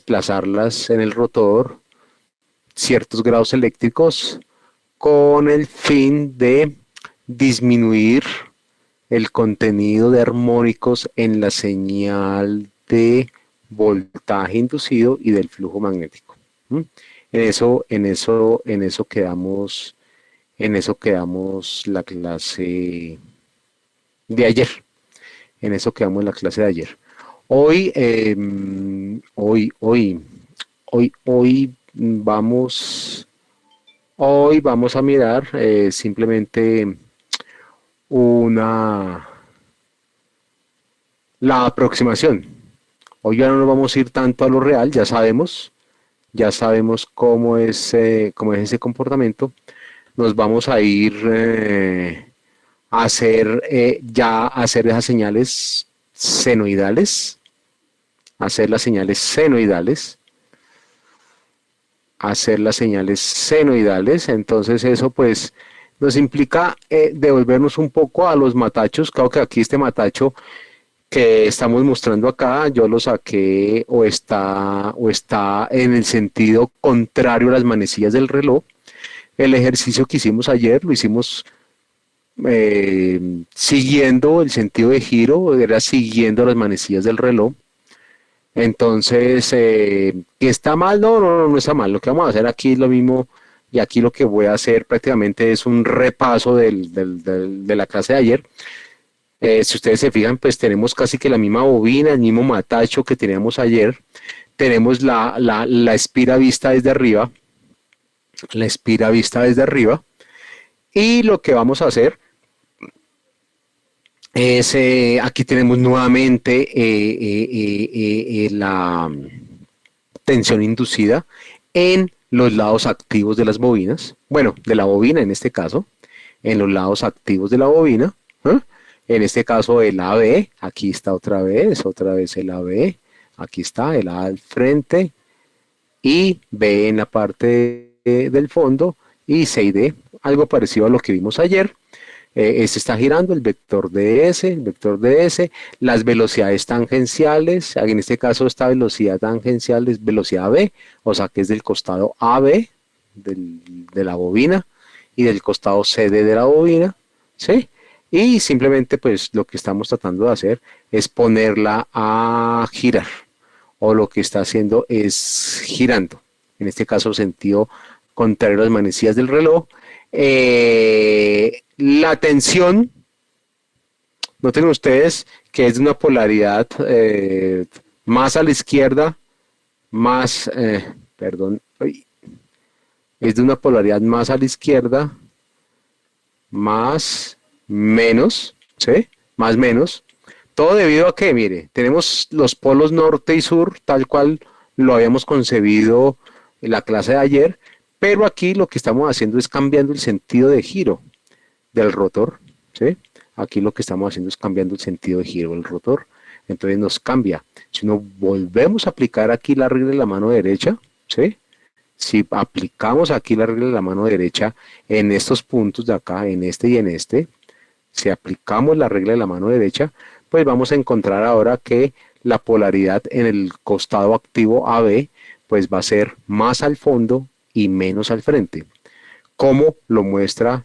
desplazarlas en el rotor ciertos grados eléctricos con el fin de disminuir el contenido de armónicos en la señal de voltaje inducido y del flujo magnético. ¿Mm? En eso quedamos la clase de ayer. En eso quedamos la clase de ayer. Hoy, hoy, hoy, hoy vamos a mirar simplemente una la aproximación. Hoy ya no nos vamos a ir tanto a lo real, ya sabemos cómo es ese comportamiento. Nos vamos a ir a hacer a hacer esas señales senoidales, hacer las señales senoidales, hacer las señales senoidales. Entonces eso pues nos implica devolvernos un poco a los matachos. Claro que aquí este matacho que estamos mostrando acá, yo lo saqué o está en el sentido contrario a las manecillas del reloj. El ejercicio que hicimos ayer lo hicimos siguiendo el sentido de giro, era siguiendo las manecillas del reloj. Entonces, ¿que está mal? No está mal. Lo que vamos a hacer aquí es lo mismo y aquí lo que voy a hacer prácticamente es un repaso de la clase de ayer. Si ustedes se fijan, pues tenemos casi que la misma bobina, el mismo matacho que teníamos ayer. Tenemos la espira vista desde arriba, la espira vista desde arriba. Y lo que vamos a hacer es, aquí tenemos nuevamente la tensión inducida en los lados activos de las bobinas, bueno, de la bobina en este caso, en los lados activos de la bobina, ¿eh? En este caso el AB, aquí está otra vez el AB, aquí está el A al frente y B en la parte del fondo y C y D, algo parecido a lo que vimos ayer. Este está girando el vector DS, las velocidades tangenciales, en este caso esta velocidad tangencial es velocidad B, o sea que es del costado AB de la bobina y del costado CD de la bobina, ¿sí? Y simplemente pues lo que estamos tratando de hacer es ponerla a girar, o lo que está haciendo es girando, en este caso sentido contrario a las manecillas del reloj. La tensión, noten ustedes que es de una polaridad más a la izquierda, más, perdón, es de una polaridad más a la izquierda, más, menos, ¿sí? Más, menos. Todo debido a que, mire, tenemos los polos norte y sur, tal cual lo habíamos concebido en la clase de ayer, pero aquí lo que estamos haciendo es cambiando el sentido de giro del rotor, ¿sí? Aquí lo que estamos haciendo es cambiando el sentido de giro del rotor, entonces nos cambia. Si no volvemos a aplicar aquí la regla de la mano derecha, ¿sí? Si aplicamos aquí la regla de la mano derecha en estos puntos de acá, en este y en este, si aplicamos la regla de la mano derecha, pues vamos a encontrar ahora que la polaridad en el costado activo AB pues va a ser más al fondo y menos al frente. ¿Cómo lo muestra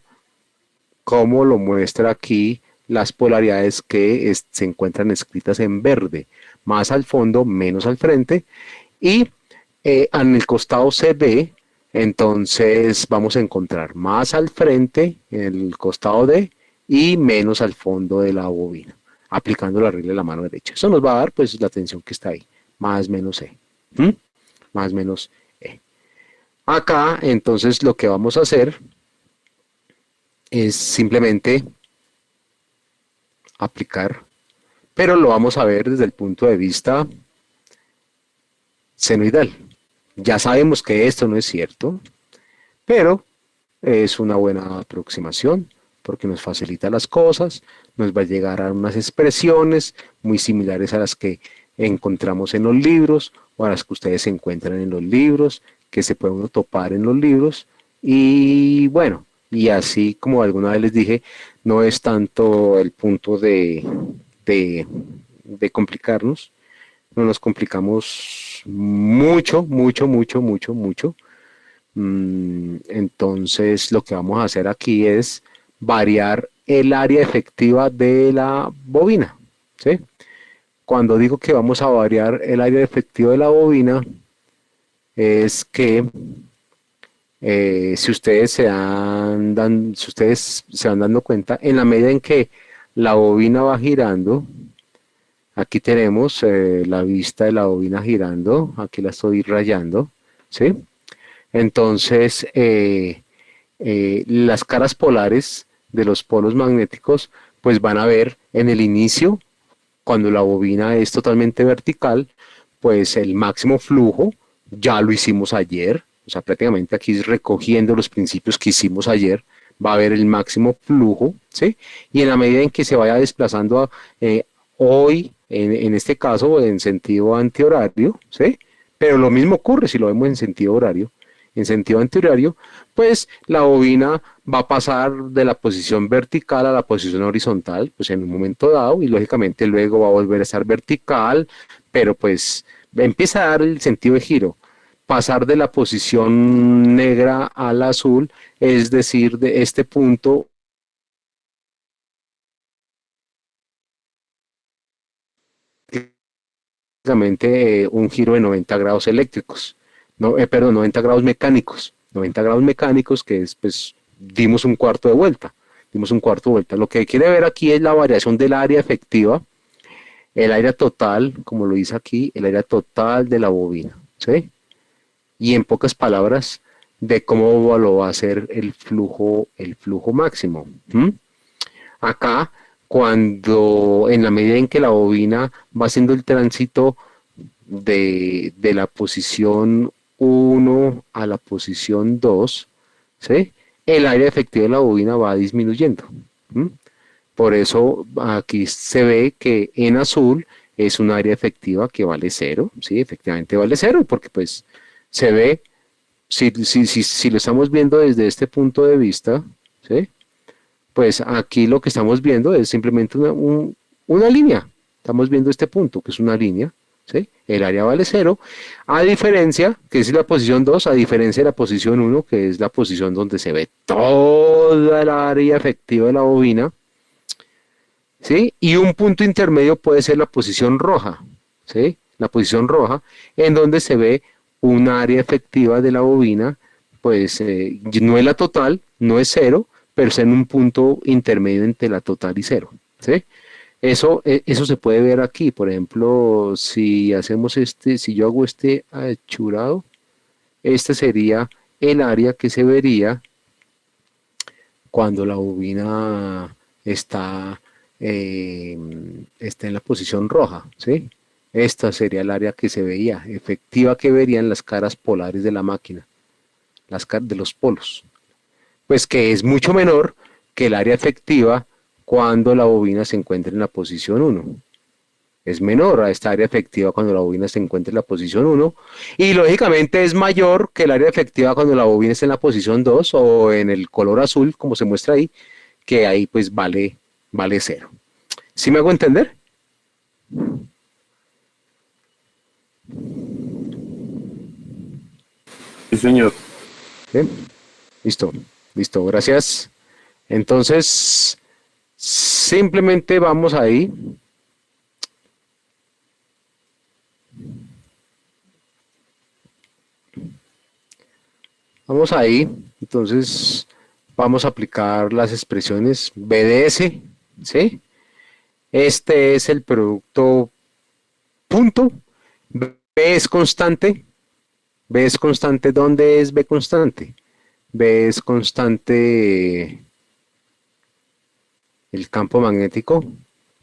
aquí las polaridades que se encuentran escritas en verde? Más al fondo, menos al frente. Y en el costado CB, entonces vamos a encontrar más al frente en el costado D y menos al fondo de la bobina, aplicando la regla de la mano derecha. Eso nos va a dar pues la tensión que está ahí, más menos E. ¿Mm? Más menos E. Acá entonces lo que vamos a hacer es simplemente aplicar, pero lo vamos a ver desde el punto de vista senoidal. Ya sabemos que esto no es cierto, pero es una buena aproximación porque nos facilita las cosas, nos va a llegar a unas expresiones muy similares a las que encontramos en los libros o a las que ustedes encuentran en los libros, que se pueden topar en los libros y bueno, y así como alguna vez les dije, no es tanto el punto de complicarnos, no nos complicamos mucho, mucho, mucho, mucho, mucho. Entonces lo que vamos a hacer aquí es variar el área efectiva de la bobina, ¿sí? Cuando digo que vamos a variar el área efectiva de la bobina, es que si ustedes se van dando cuenta, en la medida en que la bobina va girando, aquí tenemos la vista de la bobina girando, aquí la estoy rayando, ¿sí? Entonces, las caras polares de los polos magnéticos, pues van a ver en el inicio, cuando la bobina es totalmente vertical, pues el máximo flujo ya lo hicimos ayer, o sea, prácticamente aquí recogiendo los principios que hicimos ayer, va a haber el máximo flujo, ¿sí? Y en la medida en que se vaya desplazando hoy, en este caso, en sentido antihorario, ¿sí? Pero lo mismo ocurre si lo vemos en sentido horario, en sentido antihorario, pues la bobina va a pasar de la posición vertical a la posición horizontal, pues en un momento dado, y lógicamente luego va a volver a estar vertical, pero pues empieza a dar el sentido de giro. Pasar de la posición negra al azul, es decir, de este punto prácticamente un giro de 90 grados eléctricos, no, perdón, 90 grados mecánicos, 90 grados mecánicos que es, pues, dimos un cuarto de vuelta, dimos un cuarto de vuelta. Lo que quiere ver aquí es la variación del área efectiva, el área total, como lo dice aquí, el área total de la bobina, ¿sí? Y en pocas palabras, de cómo lo va a hacer el flujo máximo. Acá, cuando en la medida en que la bobina va haciendo el tránsito de la posición 1 a la posición 2, ¿sí? El área efectiva de la bobina va disminuyendo. ¿Mm? Por eso aquí se ve que en azul es un área efectiva que vale cero, ¿sí? Efectivamente vale cero, porque pues se ve, si lo estamos viendo desde este punto de vista, ¿sí? Pues aquí lo que estamos viendo es simplemente una línea. Estamos viendo este punto, que es una línea, ¿sí? El área vale cero, a diferencia, que es la posición 2, a diferencia de la posición 1, que es la posición donde se ve toda el área efectiva de la bobina, ¿sí? Y un punto intermedio puede ser la posición roja, ¿sí? La posición roja, en donde se ve un área efectiva de la bobina, pues no es la total, no es cero, pero es en un punto intermedio entre la total y cero, ¿sí? Eso se puede ver aquí, por ejemplo, si yo hago este achurado, este sería el área que se vería cuando la bobina está, eh, está en la posición roja, ¿sí? Esta sería el área que se veía, efectiva que verían las caras polares de la máquina, de los polos. Pues que es mucho menor que el área efectiva cuando la bobina se encuentra en la posición 1. Es menor a esta área efectiva cuando la bobina se encuentra en la posición 1 y lógicamente es mayor que el área efectiva cuando la bobina está en la posición 2 o en el color azul como se muestra ahí, que ahí pues vale cero. ¿Sí me hago entender? Sí, señor. Bien, listo, listo, gracias. Entonces, simplemente vamos ahí, vamos ahí, entonces vamos a aplicar las expresiones BDS, ¿sí? Este es el producto punto, B es constante, B es constante, ¿dónde es B constante? B es constante el campo magnético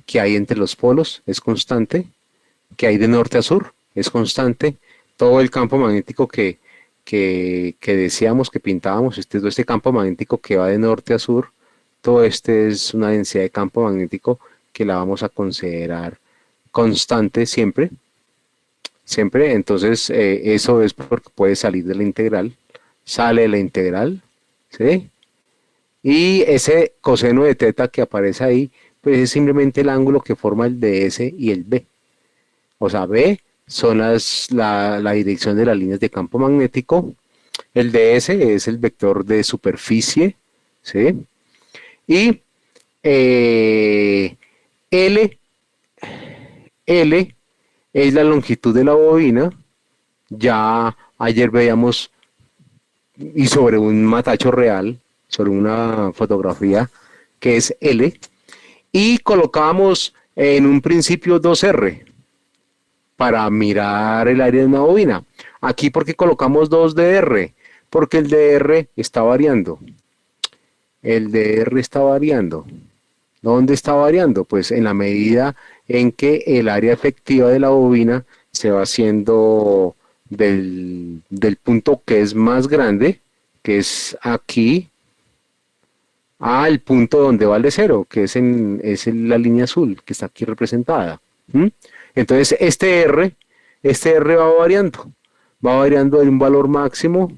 que hay entre los polos, es constante, que hay de norte a sur, es constante, todo el campo magnético que decíamos, que pintábamos, este campo magnético que va de norte a sur, todo este es una densidad de campo magnético que la vamos a considerar constante siempre, siempre, entonces eso es porque puede salir de la integral, sale de la integral, ¿sí? Y ese coseno de teta que aparece ahí, pues es simplemente el ángulo que forma el DS y el B. O sea, B son la dirección de las líneas de campo magnético. El ds es el vector de superficie, ¿sí? Y L, L es la longitud de la bobina. Ya ayer veíamos, y sobre un matacho real, sobre una fotografía que es L, y colocamos en un principio 2R para mirar el área de una bobina. Aquí, ¿por qué colocamos 2DR? Porque el DR está variando. El DR está variando. ¿Dónde está variando? Pues en la medida en que el área efectiva de la bobina se va haciendo del punto que es más grande, que es aquí, al punto donde va el de cero, que es en la línea azul, que está aquí representada. ¿Mm? Entonces, este R va variando de un valor máximo,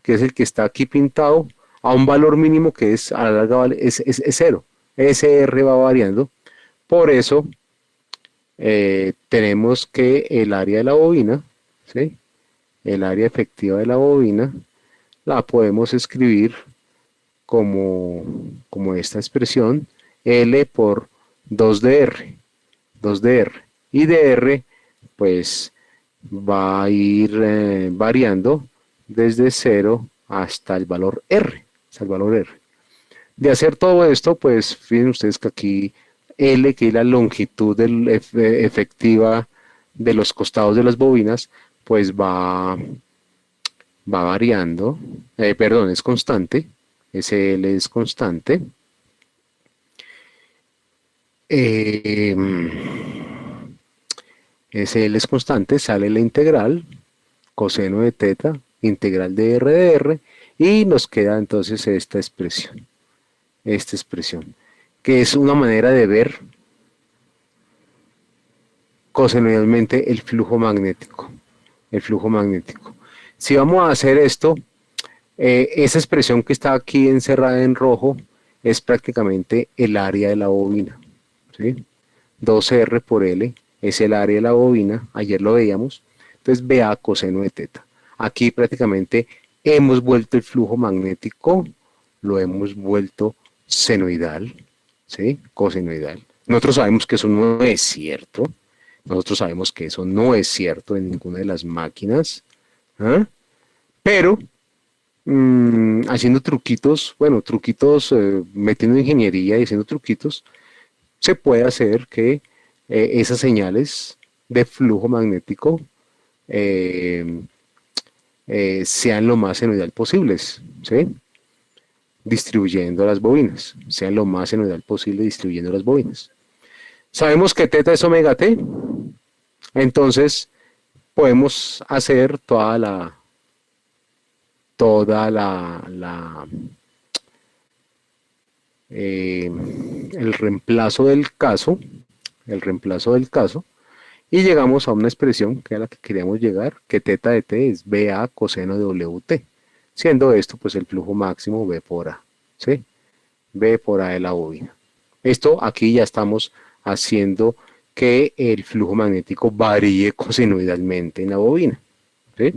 que es el que está aquí pintado, a un valor mínimo que es a la larga es cero. Ese R va variando. Por eso tenemos que el área de la bobina, ¿sí? El área efectiva de la bobina, la podemos escribir como esta expresión, L por 2DR, 2DR. Y DR, pues, va a ir variando desde 0 hasta el valor R, hasta el valor R. De hacer todo esto, pues, fíjense ustedes que aquí L, que es la longitud efectiva de los costados de las bobinas, pues va variando, perdón, es constante, ese L es constante. Eh, ese L es constante, sale la integral, coseno de teta, integral de R de R, y nos queda entonces esta expresión, que es una manera de ver cosenoidalmente el flujo magnético. El flujo magnético. Si vamos a hacer esto, esa expresión que está aquí encerrada en rojo es prácticamente el área de la bobina, ¿sí? 2R por L es el área de la bobina, ayer lo veíamos, entonces BA coseno de teta. Aquí prácticamente hemos vuelto el flujo magnético, lo hemos vuelto senoidal, ¿sí? Cosenoidal. Nosotros sabemos que eso no es cierto, nosotros sabemos que eso no es cierto en ninguna de las máquinas, ¿eh? Pero haciendo truquitos, bueno, truquitos, metiendo ingeniería y haciendo truquitos, se puede hacer que esas señales de flujo magnético eh, sean lo más senoidal posibles, ¿sí? Distribuyendo las bobinas, sean lo más senoidal posible distribuyendo las bobinas. Sabemos que teta es omega t, entonces podemos hacer el reemplazo del caso, y llegamos a una expresión que es a la que queríamos llegar, que teta de t es BA coseno de WT, siendo esto pues el flujo máximo B por A, ¿sí? B por A de la bobina. Esto aquí ya estamos haciendo que el flujo magnético varíe cosenoidalmente en la bobina, ¿sí?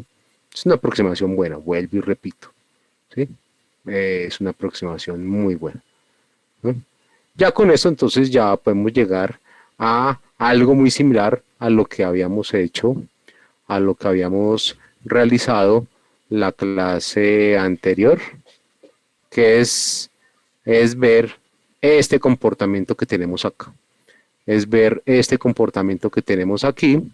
Es una aproximación buena, vuelvo y repito, ¿sí? Es una aproximación muy buena, ¿no? Ya con esto entonces ya podemos llegar a algo muy similar a lo que habíamos hecho, a lo que habíamos realizado la clase anterior, que es ver este comportamiento que tenemos acá. Es ver este comportamiento que tenemos aquí.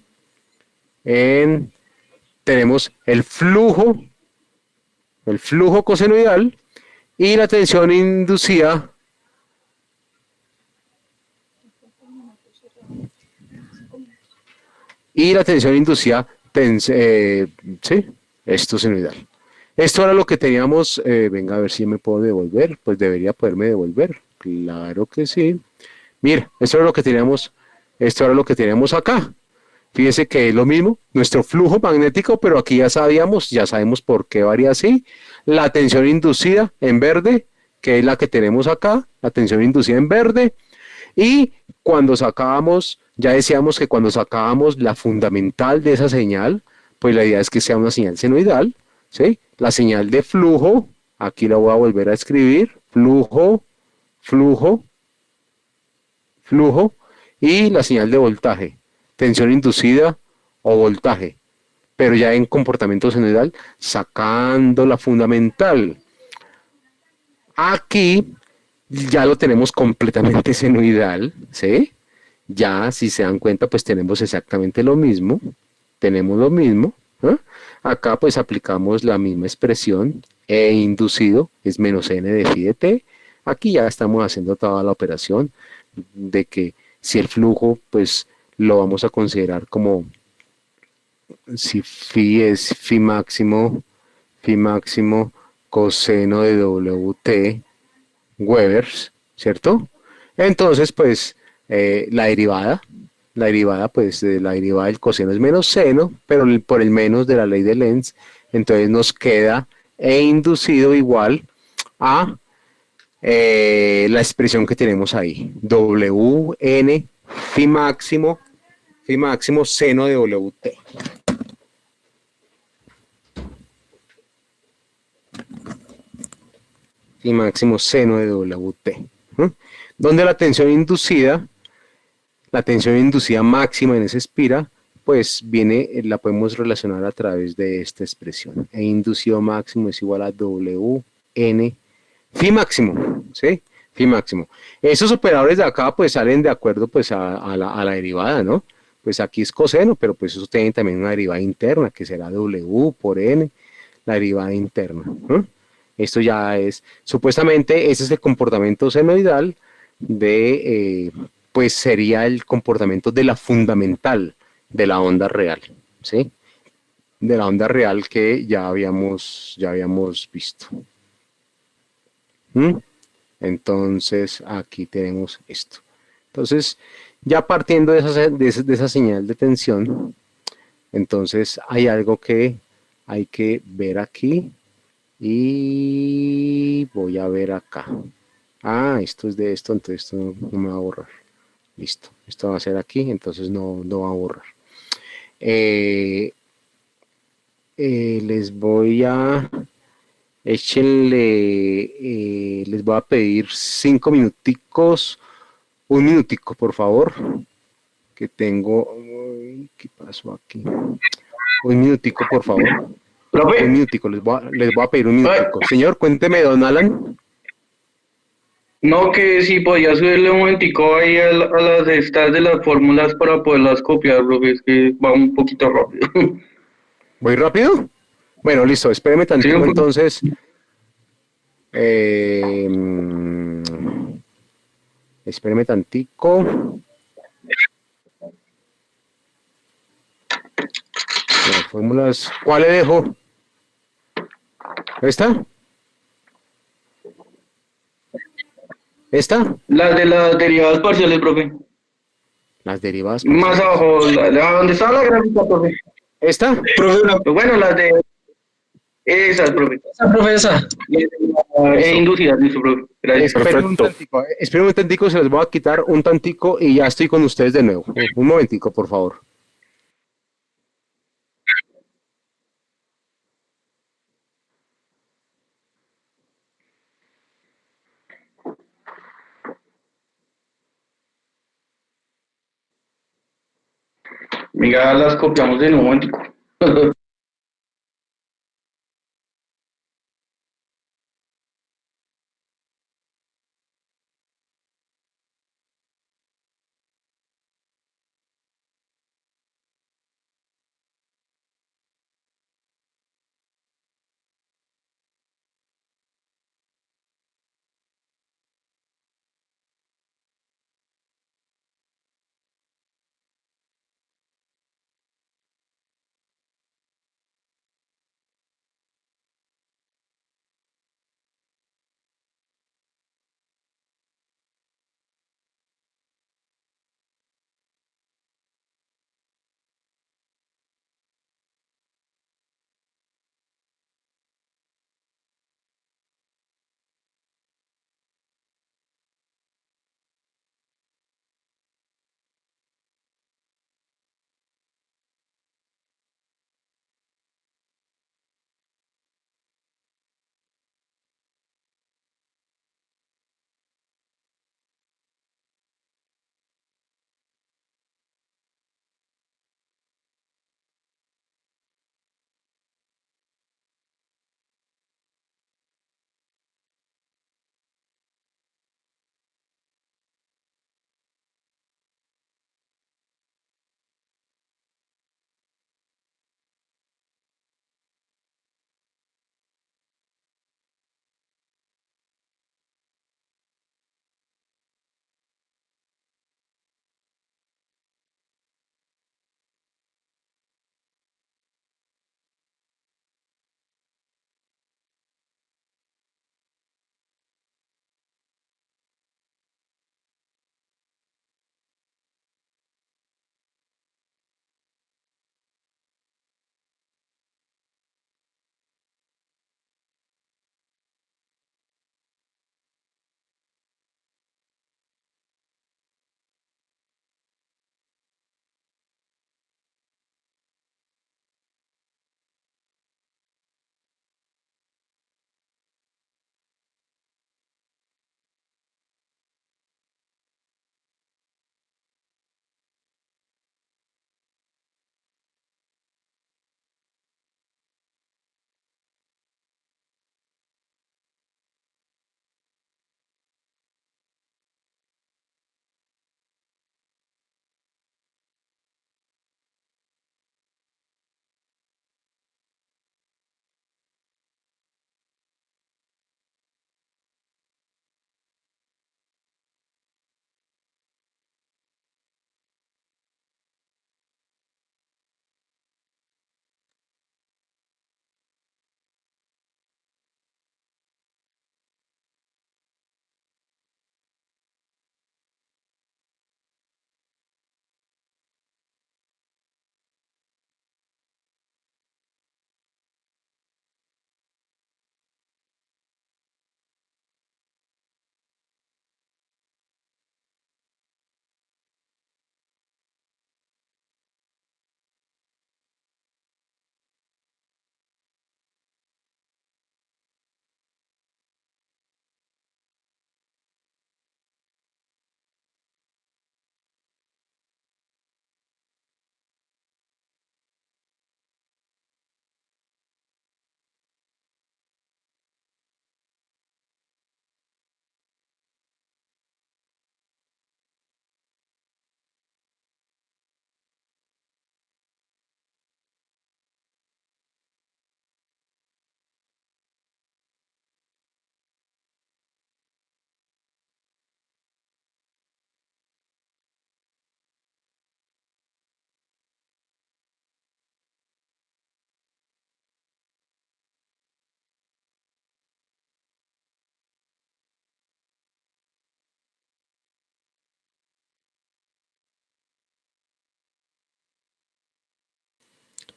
Tenemos el flujo cosenoidal y la tensión inducida sí, esto senoidal. Esto era lo que teníamos, venga a ver si me puedo devolver, pues debería poderme devolver, claro que sí. Mira, esto era lo que teníamos acá. Fíjese que es lo mismo, nuestro flujo magnético, pero aquí ya sabemos por qué varía así. La tensión inducida en verde, que es la que tenemos acá, la tensión inducida en verde. Y cuando Ya decíamos que cuando sacábamos la fundamental de esa señal, pues la idea es que sea una señal senoidal, ¿sí? La señal de flujo, aquí la voy a volver a escribir, flujo, flujo, flujo, y la señal de voltaje, tensión inducida o voltaje, pero ya en comportamiento senoidal, sacando la fundamental. Aquí ya lo tenemos completamente senoidal, ¿sí? Ya, si se dan cuenta, pues tenemos exactamente lo mismo, tenemos lo mismo. ¿Eh? Acá pues aplicamos la misma expresión, E inducido es menos n de phi de t. Aquí ya estamos haciendo toda la operación de que si el flujo pues lo vamos a considerar como si phi es phi máximo coseno de wt Webers, ¿cierto? Entonces, pues, la derivada, pues, de la derivada del coseno es menos seno, pero por el menos de la ley de Lenz, entonces nos queda E inducido igual a la expresión que tenemos ahí, Wn phi máximo seno de Wt. Phi máximo seno de Wt. ¿Mm? Donde la tensión inducida máxima en esa espira, pues viene, la podemos relacionar a través de esta expresión. E inducido máximo es igual a Wn phi máximo, ¿sí? Phi máximo. Esos operadores de acá pues salen de acuerdo pues a la derivada, ¿no? Pues aquí es coseno, pero pues eso tiene también una derivada interna que será W por N, la derivada interna, ¿no? Esto ya es, supuestamente ese es el comportamiento senoidal de, pues sería el comportamiento de la fundamental de la onda real, ¿sí? De la onda real que ya habíamos visto. ¿Mm? Entonces, aquí tenemos esto. Entonces, ya partiendo de esa señal de tensión, entonces hay algo que hay que ver aquí y voy a ver acá. Ah, esto es de esto, entonces esto no me va a borrar. Listo, esto va a ser aquí, entonces no va a borrar. Eh, les voy a échenle, les voy a pedir 5 minuticos, un minutico, por favor, que tengo, uy, ¿qué pasó aquí? Un minutico, por favor, un Profe, minutico, les voy a pedir un eh, minutico. Señor, cuénteme, don Alan. no que si podía subirle un momentico ahí a las estas de las fórmulas para poderlas copiar, profe, es que va un poquito rápido. ¿Voy rápido? Bueno, listo, espéreme Sí, un tantico poquito. entonces. Eh, mm, espéreme tantico. Las fórmulas, ¿cuál le dejo? ¿Esta? ¿Esta? Las de las derivadas parciales, profe. Las derivadas Más parciales. abajo, donde está la gráfica, profe. ¿Esta? Profe, bueno, las de esas, profe. Esa, profe, esa. Listo. Inducidas, listo, profe. Gracias. Perfecto. Esperen un tantico, se los voy a quitar un tantico y ya estoy con ustedes de nuevo. Un momentico, por favor. Venga, las copiamos en un momentico.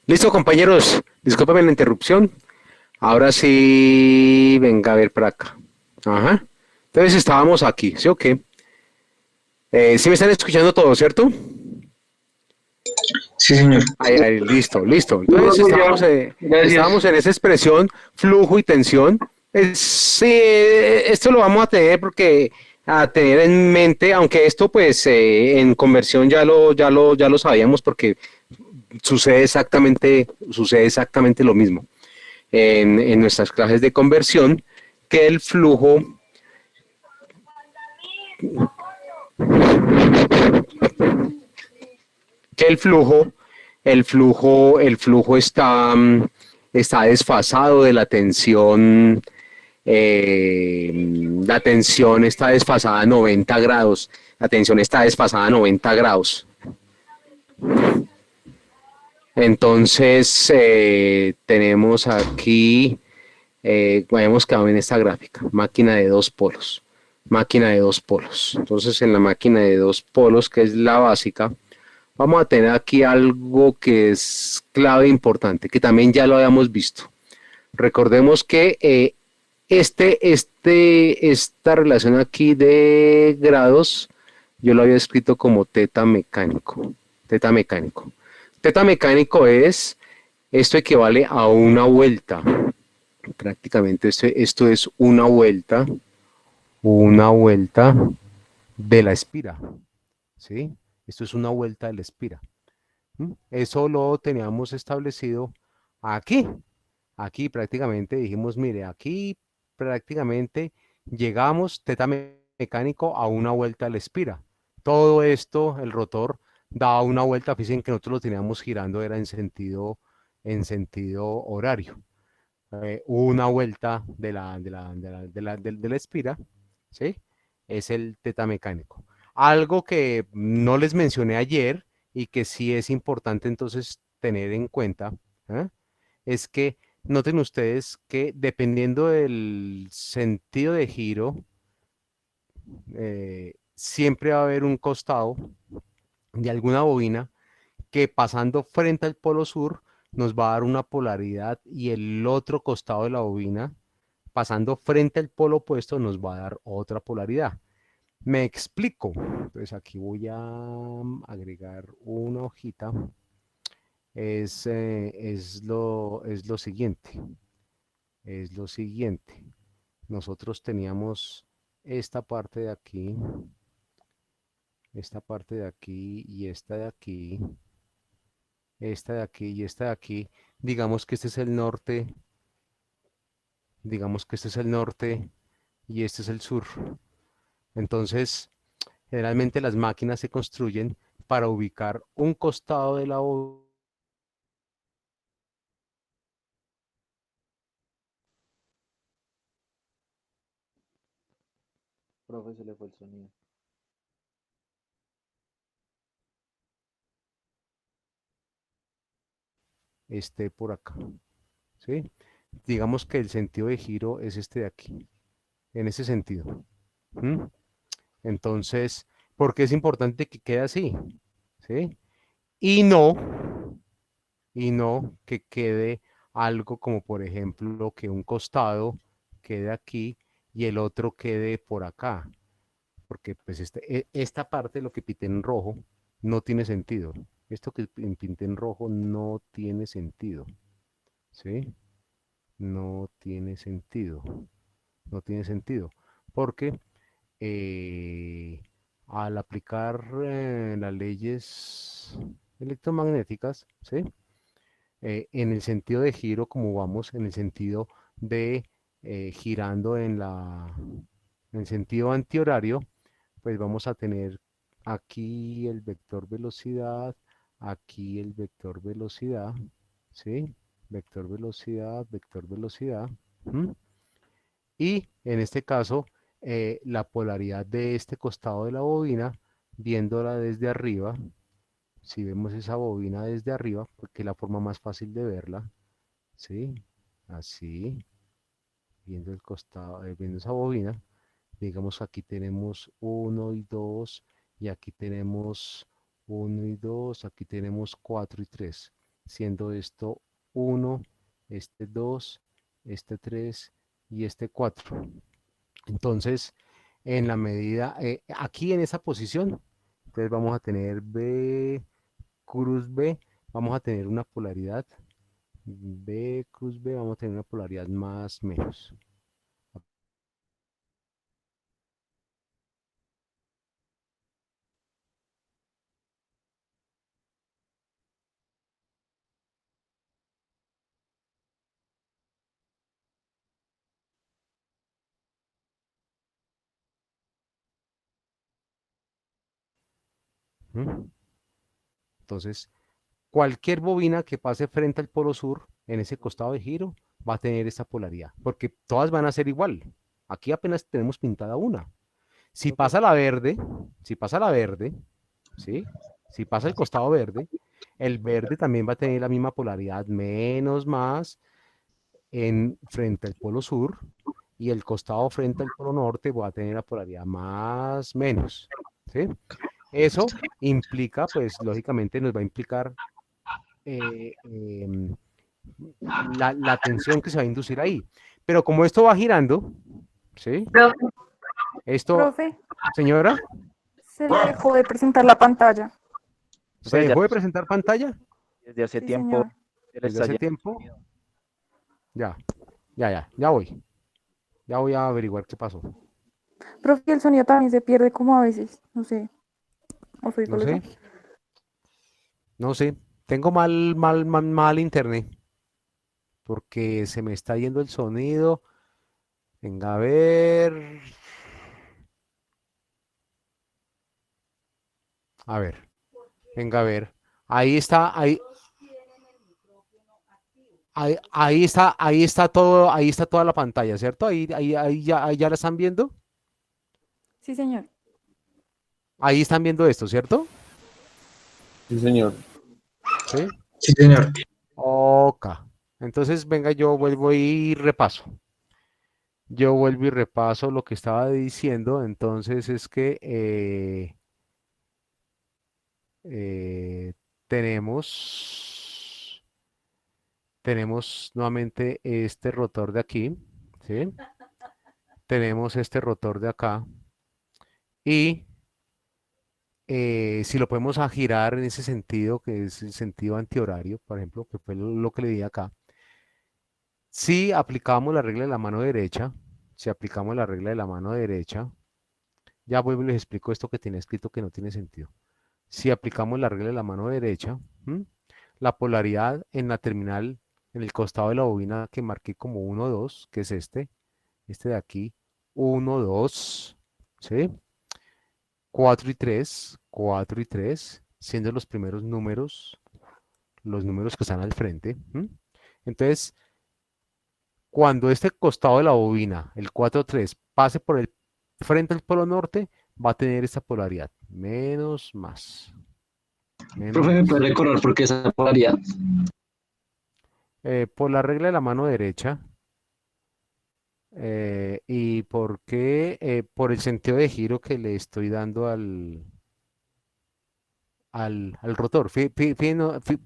Listo, compañeros. Discúlpame la interrupción. Ahora sí, venga a ver para acá. Ajá. Entonces estábamos aquí, ¿sí o qué? Sí me están escuchando todos, ¿cierto? Sí, señor. Ahí, ahí, listo, listo. Sí, Entonces profe, ya. estábamos Gracias. en esa expresión flujo y tensión. Sí, esto lo vamos a tener porque a tener en mente, aunque esto pues en conversión ya lo sabíamos porque sucede exactamente lo mismo en nuestras clases de conversión, que el flujo, que el flujo está desfasado de la tensión. La tensión está desfasada a 90 grados. La tensión está desfasada a 90 grados. Entonces, tenemos aquí, hemos quedado en esta gráfica, máquina de dos polos. Máquina de dos polos. Entonces, en la máquina de dos polos, que es la básica, vamos a tener aquí algo que es clave e importante, que también ya lo habíamos visto. Recordemos que esta relación aquí de grados, yo lo había escrito como teta mecánico. Teta mecánico. Teta mecánico esto equivale a una vuelta. Prácticamente esto es una vuelta de la espira. ¿Sí? Esto es una vuelta de la espira. ¿Mm? Eso lo teníamos establecido aquí. Aquí prácticamente dijimos, mire, aquí prácticamente llegamos teta mecánico a una vuelta de la espira. Todo esto, el rotor daba una vuelta, fíjense que nosotros lo teníamos girando, era en sentido horario. Una vuelta de la espira, ¿sí? Es el teta mecánico. Algo que no les mencioné ayer y que sí es importante entonces tener en cuenta, ¿eh? Es que noten ustedes que dependiendo del sentido de giro, siempre va a haber un costado de alguna bobina que pasando frente al polo sur nos va a dar una polaridad y el otro costado de la bobina pasando frente al polo opuesto nos va a dar otra polaridad. Me explico. Entonces aquí voy a agregar una hojita. Es lo siguiente. Es lo siguiente. Nosotros teníamos esta parte de aquí, esta parte de aquí y esta de aquí, esta de aquí y esta de aquí. Digamos que este es el norte, digamos que este es el norte y este es el sur. Entonces, generalmente las máquinas se construyen para ubicar un costado de la bobina. Profe, se le fue el sonido. Esté por acá, ¿sí? Digamos que el sentido de giro es este de aquí, en ese sentido. ¿Mm? Entonces, ¿por qué es importante que quede así? ¿Sí? Y no que quede algo como, por ejemplo, que un costado quede aquí y el otro quede por acá. Porque pues esta parte, lo que pinté en rojo, no tiene sentido. Esto que pinté en rojo no tiene sentido. ¿Sí? No tiene sentido. No tiene sentido. Porque eh, al aplicar las leyes electromagnéticas, ¿sí? En el sentido de giro, como vamos, en el sentido de girando en el sentido antihorario, pues vamos a tener aquí el vector velocidad, aquí el vector velocidad, ¿sí? Vector velocidad, vector velocidad. ¿M? Y en este caso, la polaridad de este costado de la bobina, viéndola desde arriba, si vemos esa bobina desde arriba, porque es la forma más fácil de verla, ¿sí? Así, viendo el costado, viendo esa bobina, digamos aquí tenemos uno y 2 y aquí tenemos uno y 2 aquí tenemos 4 y 3. siendo esto 1, este 2, este 3 y este 4. Entonces, en la medida, aquí en esa posición, entonces vamos a tener B cruz B, vamos a tener una polaridad, B cruz B, vamos a tener una polaridad más menos. ¿Mm? Entonces, cualquier bobina que pase frente al polo sur en ese costado de giro va a tener esta polaridad, porque todas van a ser igual. Aquí apenas tenemos pintada una. Si Profe, pasa la verde, si pasa la verde, ¿sí? Si pasa el costado verde, el verde también va a tener la misma polaridad, menos más, en frente al polo sur, y el costado frente al polo norte va a tener la polaridad más menos, ¿sí? Eso implica, pues lógicamente nos va a implicar la tensión que se va a inducir ahí. Pero como esto va girando, ¿sí? Esto, Profe, señora, se le dejó de presentar la pantalla. ¿se profe, dejó de presentar pantalla desde hace Sí, tiempo señor. se le desde está hace yendo el tiempo? sonido. Ya, ya voy. Ya voy a averiguar qué pasó. Profe, el sonido también se pierde como a veces. No sé. ¿O soy No solo yo? sé, no sé. Tengo mal internet porque se me está yendo el sonido. Venga a ver. A ver, venga a ver. Ahí está, ahí está todo, ahí está toda la pantalla, ¿cierto? Ahí ya la están viendo. Sí, señor. Ahí están viendo esto, ¿cierto? Sí, señor. Sí. Sí, señor. Ok. Entonces, venga, yo vuelvo y repaso. Yo vuelvo y repaso lo que estaba diciendo. Entonces es que eh, tenemos, tenemos nuevamente este rotor de aquí, ¿sí? Tenemos este rotor de acá y si lo podemos a girar en ese sentido, que es el sentido antihorario, por ejemplo, que fue lo que le di acá. Si aplicamos la regla de la mano derecha, si aplicamos la regla de la mano derecha, ya vuelvo y les explico esto que tiene escrito que no tiene sentido. Si aplicamos la regla de la mano derecha, ¿m? La polaridad en la terminal, en el costado de la bobina que marqué como 1, 2, que es este de aquí, 1, 2, ¿sí? 4 y 3, 4 y 3, siendo los primeros números, los números que están al frente. ¿M? Entonces, cuando este costado de la bobina, el 4-3, pase por el frente al polo norte, va a tener esta polaridad. Menos más. Menos Profe, ¿me más. puede recordar por qué esa polaridad? Por la regla de la mano derecha. ¿Y por qué? Por el sentido de giro que le estoy dando al rotor.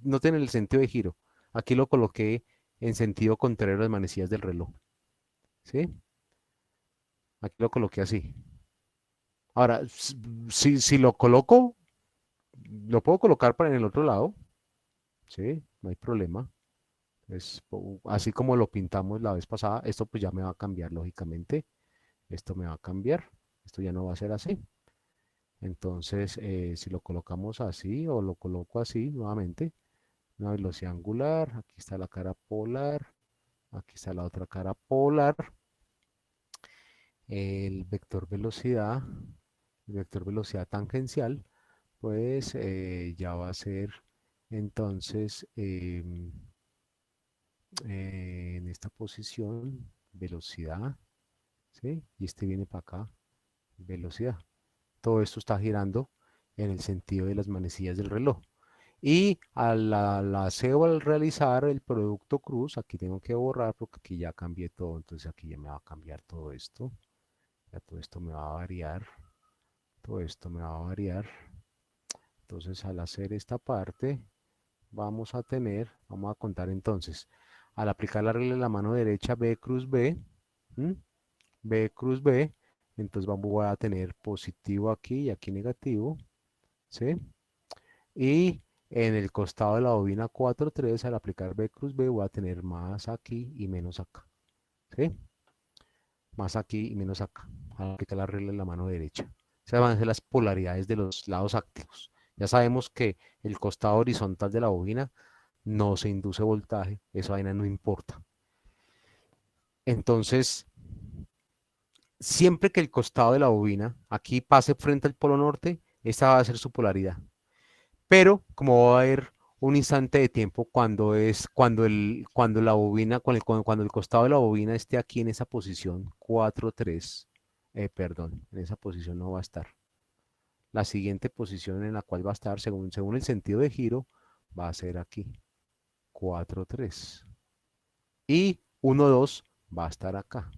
Noten el sentido de giro. Aquí lo coloqué en sentido contrario a las manecillas del reloj. ¿Sí? Aquí lo coloqué así. Ahora, si lo coloco, lo puedo colocar para en el otro lado, ¿sí? No hay problema. Así como lo pintamos la vez pasada, esto pues ya me va a cambiar, lógicamente. Esto me va a cambiar. Esto ya no va a ser así. Entonces, si lo colocamos así o lo coloco así nuevamente, una velocidad angular, aquí está la cara polar, aquí está la otra cara polar, el vector velocidad tangencial, pues ya va a ser entonces en esta posición velocidad, ¿sí? Y este viene para acá, velocidad. Todo esto está girando en el sentido de las manecillas del reloj. Y la hacer al realizar el producto cruz, aquí tengo que borrar porque aquí ya cambié todo, entonces aquí ya me va a cambiar todo esto. Ya todo esto me va a variar, todo esto me va a variar. Entonces al hacer esta parte, vamos a contar entonces, al aplicar la regla de la mano derecha, B cruz B, ¿m? B cruz B, entonces voy a tener positivo aquí y aquí negativo, ¿sí? Y en el costado de la bobina 4,3, al aplicar B cruz B, voy a tener más aquí y menos acá, ¿sí? Más aquí y menos acá, al aplicar la regla de la mano derecha. Esas van a ser las polaridades de los lados activos. Ya sabemos que el costado horizontal de la bobina no se induce voltaje, esa vaina no importa. Entonces, siempre que el costado de la bobina aquí pase frente al polo norte, esta va a ser su polaridad. Pero como va a haber un instante de tiempo cuando la bobina, cuando el costado de la bobina esté aquí en esa posición 4,3, perdón, en esa posición no va a estar. La siguiente posición en la cual va a estar, según el sentido de giro, va a ser aquí, 4,3. Y 1,2 va a estar acá.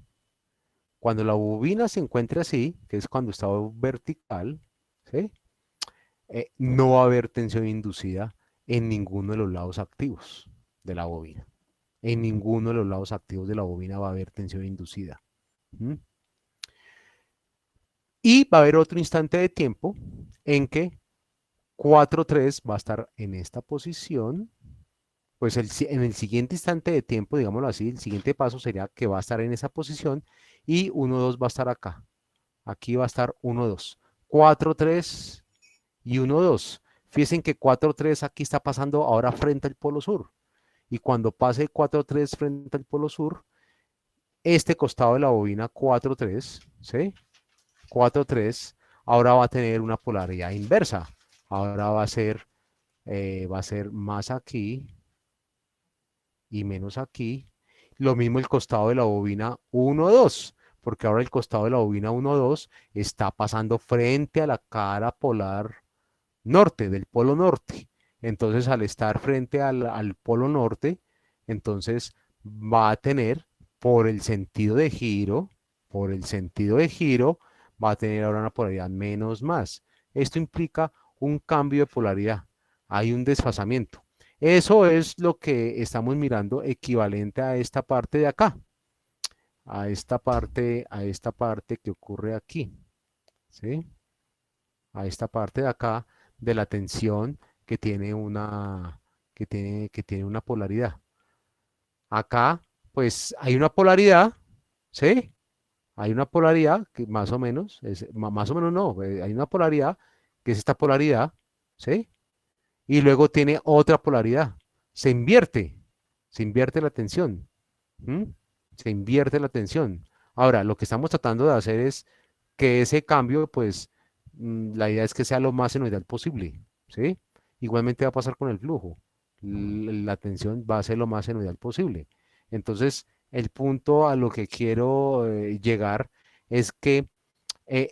Cuando la bobina se encuentre así, que es cuando está vertical, ¿sí? No va a haber tensión inducida en ninguno de los lados activos de la bobina. En ninguno de los lados activos de la bobina va a haber tensión inducida. ¿Mm? Y va a haber otro instante de tiempo en que 4,3 va a estar en esta posición. Pues en el siguiente instante de tiempo, digámoslo así, el siguiente paso sería que va a estar en esa posición y 1,2 va a estar acá. Aquí va a estar 1,2. 4,3 y 1,2. Fíjense que 4,3 aquí está pasando ahora frente al polo sur. Y cuando pase 4,3 frente al polo sur, este costado de la bobina 4,3, ¿sí? 4,3, ahora va a tener una polaridad inversa. Ahora va a ser más aquí y menos aquí. Lo mismo el costado de la bobina 1,2, porque ahora el costado de la bobina 1,2 está pasando frente a la cara polar norte, del polo norte. Entonces, al estar frente al polo norte, entonces va a tener, por el sentido de giro, por el sentido de giro, va a tener ahora una polaridad menos más. Esto implica un cambio de polaridad. Hay un desfasamiento. Eso es lo que estamos mirando equivalente a esta parte de acá, a esta parte que ocurre aquí, ¿sí? A esta parte de acá de la tensión que tiene que tiene una polaridad. Acá, pues hay una polaridad, ¿sí? Hay una polaridad que más o menos, más o menos no, hay una polaridad que es esta polaridad, ¿sí? Y luego tiene otra polaridad. Se invierte la tensión. ¿M? Se invierte la tensión. Ahora, lo que estamos tratando de hacer es que ese cambio, pues, la idea es que sea lo más senoidal posible, ¿sí? Igualmente va a pasar con el flujo. La tensión va a ser lo más senoidal posible. Entonces, el punto a lo que quiero llegar es que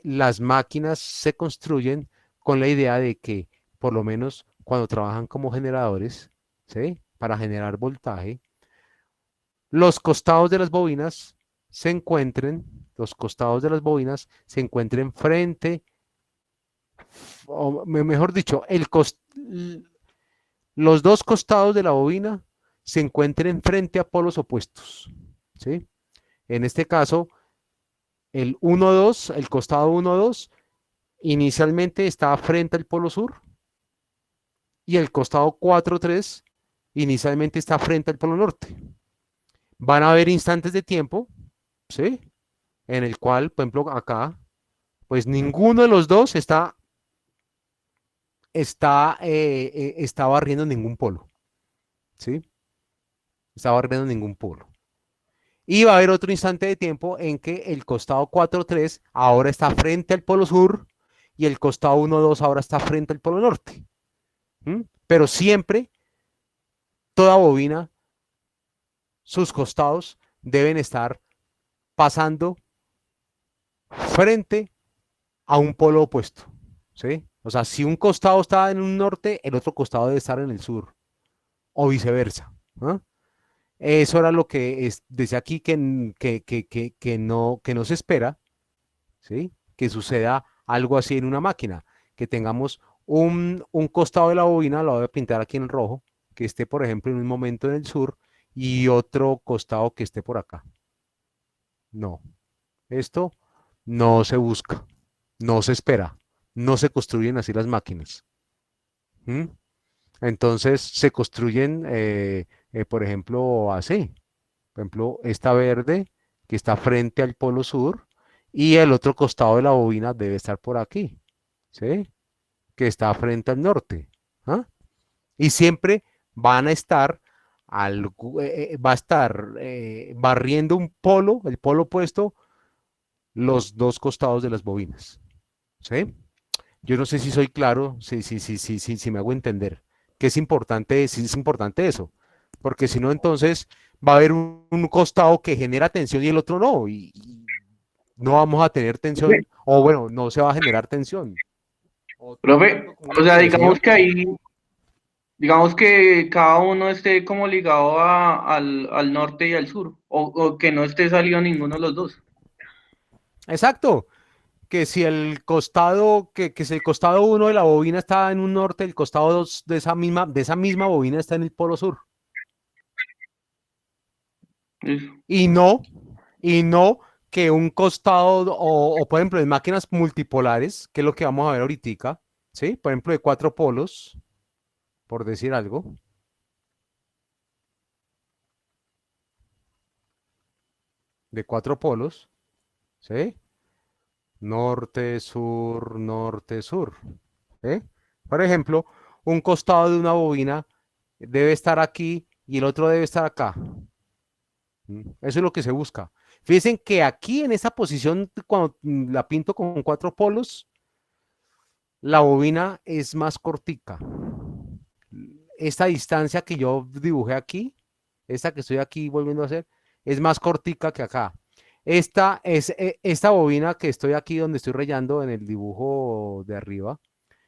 las máquinas se construyen con la idea de que, por lo menos cuando trabajan como generadores, ¿sí? Para generar voltaje, los costados de las bobinas se encuentren, los costados de las bobinas se encuentren frente, o mejor dicho, los dos costados de la bobina se encuentren frente a polos opuestos, ¿sí? En este caso, el 1,2, el costado 1,2, inicialmente estaba frente al polo sur y el costado 4,3 inicialmente está frente al polo norte. Van a haber instantes de tiempo, ¿sí? En el cual, por ejemplo, acá, pues ninguno de los dos está barriendo ningún polo, ¿sí? Está barriendo ningún polo. Y va a haber otro instante de tiempo en que el costado 4,3 ahora está frente al polo sur y el costado 1,2 ahora está frente al polo norte. ¿M? Pero siempre, toda bobina, sus costados deben estar pasando frente a un polo opuesto, ¿sí? O sea, si un costado está en un norte, el otro costado debe estar en el sur, o viceversa, ¿no? Eso era lo que decía aquí que no se espera, ¿sí? Que suceda algo así en una máquina, que tengamos un costado de la bobina, lo voy a pintar aquí en rojo, que esté, por ejemplo, en un momento en el sur y otro costado que esté por acá. No, esto no se busca, no se espera, no se construyen así las máquinas. ¿Mm? Entonces se construyen, por ejemplo, así. Por ejemplo, esta verde que está frente al polo sur y el otro costado de la bobina debe estar por aquí, ¿sí? Que está frente al norte. ¿Ah? Y siempre van a estar, va a estar barriendo un polo, el polo opuesto, los dos costados de las bobinas, ¿sí? Yo no sé si soy claro, si me hago entender, que es importante, si es importante eso, porque si no, entonces va a haber un costado que genera tensión y el otro no, y no vamos a tener tensión, o bueno, no se va a generar tensión. O de Profe, pronto, ¿cómo me o sea, entiende, digamos señor? que ahí, digamos que cada uno esté como ligado al norte y al sur, o que no esté salido ninguno de los dos. Exacto, que si el costado, que si el costado uno de la bobina está en un norte, el costado dos de esa misma bobina está en el polo sur. Eso. Y no, y no que un costado, o por ejemplo, en máquinas multipolares, que es lo que vamos a ver ahorita, ¿sí? Por ejemplo, de cuatro polos, por decir algo, de cuatro polos, ¿sí? Norte, sur, ¿sí? Por ejemplo, un costado de una bobina debe estar aquí y el otro debe estar acá. Eso es lo que se busca. Fíjense que aquí en esa posición, cuando la pinto con cuatro polos, la bobina es más cortica. Esta distancia que yo dibujé aquí, esta que estoy aquí volviendo a hacer, es más cortica que acá. Esta bobina que estoy aquí donde estoy rayando en el dibujo de arriba,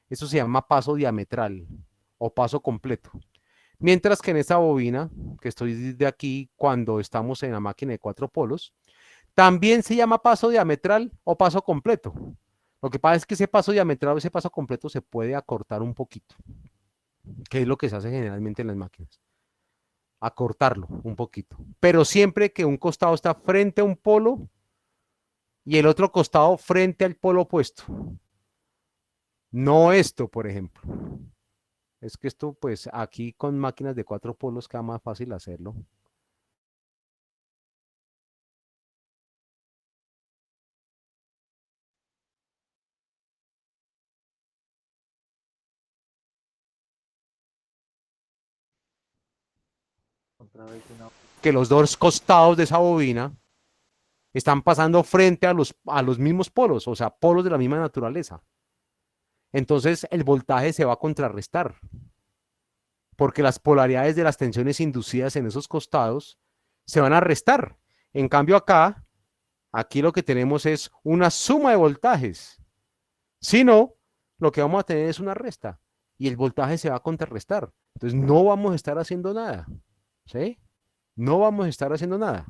eso se llama paso diametral o paso completo. Mientras que en esta bobina que estoy de aquí cuando estamos en la máquina de cuatro polos, también se llama paso diametral o paso completo. Lo que pasa es que ese paso diametral o ese paso completo se puede acortar un poquito, que es lo que se hace generalmente en las máquinas. Acortarlo un poquito. Pero siempre que un costado está frente a un polo y el otro costado frente al polo opuesto. No esto, por ejemplo. Es que esto, pues aquí con máquinas de cuatro polos queda más fácil hacerlo. Otra vez una. Que los dos costados de esa bobina están pasando frente a los mismos polos, o sea, polos de la misma naturaleza. Entonces el voltaje se va a contrarrestar, porque las polaridades de las tensiones inducidas en esos costados se van a restar. En cambio acá, aquí lo que tenemos es una suma de voltajes. Si no, lo que vamos a tener es una resta y el voltaje se va a contrarrestar. Entonces no vamos a estar haciendo nada. ¿Sí? No vamos a estar haciendo nada.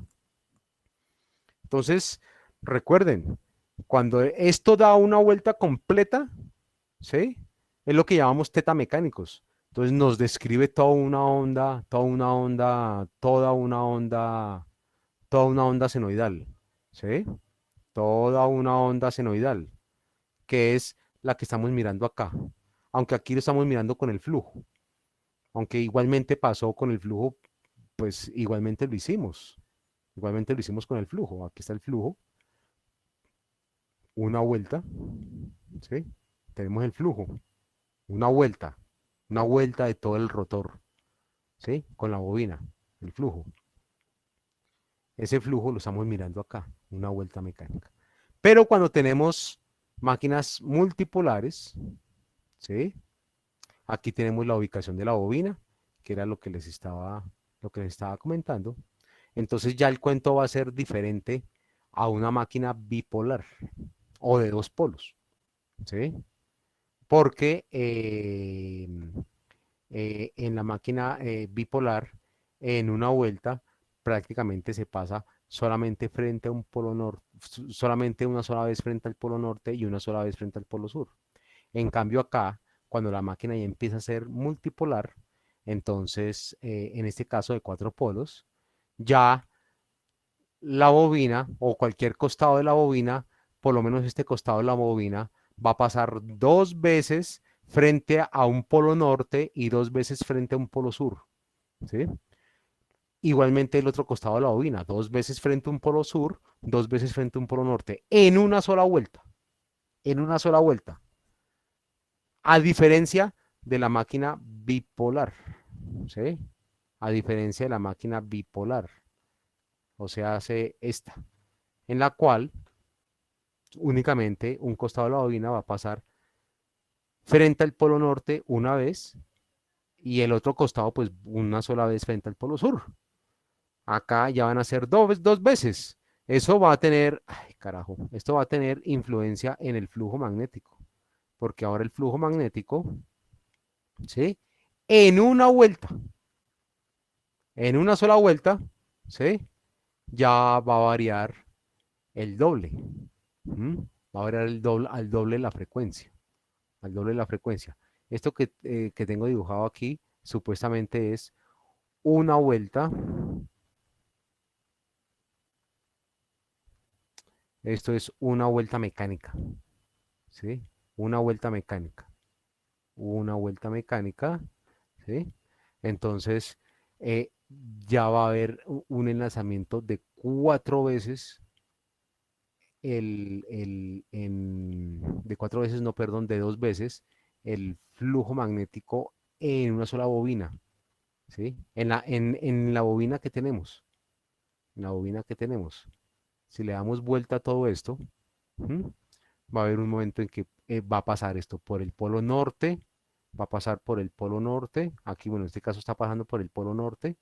Entonces, recuerden, cuando esto da una vuelta completa, ¿sí? Es lo que llamamos teta mecánicos. Entonces nos describe toda una onda senoidal, ¿sí? Toda una onda senoidal, que es la que estamos mirando acá. Aunque aquí lo estamos mirando con el flujo. Aunque igualmente pasó con el flujo, pues igualmente lo hicimos. Igualmente lo hicimos con el flujo. Aquí está el flujo. Una vuelta, ¿sí? Tenemos el flujo. Una vuelta. Una vuelta de todo el rotor, ¿sí? Con la bobina, el flujo. Ese flujo lo estamos mirando acá, una vuelta mecánica. Pero cuando tenemos máquinas multipolares, ¿sí? Aquí tenemos la ubicación de la bobina, que era lo que les estaba comentando. Entonces ya el cuento va a ser diferente a una máquina bipolar o de dos polos, ¿sí? Porque en la máquina bipolar, en una vuelta, prácticamente se pasa solamente frente a un polo norte, solamente una sola vez frente al polo norte y una sola vez frente al polo sur. En cambio acá, cuando la máquina ya empieza a ser multipolar, Entonces, en este caso de 4 polos, ya la bobina o cualquier costado de la bobina, por lo menos este costado de la bobina, va a pasar 2 veces frente a un polo norte y 2 veces frente a un polo sur. ¿Sí? Igualmente el otro costado de la bobina, 2 veces frente a un polo sur, 2 veces frente a un polo norte, en una sola vuelta, en una sola vuelta. A diferencia de la máquina bipolar, ¿sí? A diferencia de la máquina bipolar, o sea, hace esta, en la cual únicamente un costado de la bobina va a pasar frente al polo norte una vez y el otro costado pues una sola vez frente al polo sur. Acá ya van a ser 2 veces. Eso va a tener, ay carajo, esto va a tener influencia en el flujo magnético, porque ahora el flujo magnético, ¿sí? En una vuelta, en una sola vuelta, ¿sí? Ya va a variar el doble. ¿Mm? Va a variar el doble, al doble la frecuencia, al doble la frecuencia. Esto que tengo dibujado aquí supuestamente es una vuelta. Esto es una vuelta mecánica, ¿sí? Una vuelta mecánica. Una vuelta mecánica, ¿sí? Entonces, eh, ya va a haber un enlazamiento de 4 veces de 4 veces, no, perdón, de 2 veces el flujo magnético en una sola bobina, ¿sí? En la bobina que tenemos, en la bobina que tenemos. Si le damos vuelta a todo esto, ¿m? Va a haber un momento en que va a pasar esto por el polo norte, va a pasar por el polo norte, aquí, bueno, en este caso está pasando por el polo norte,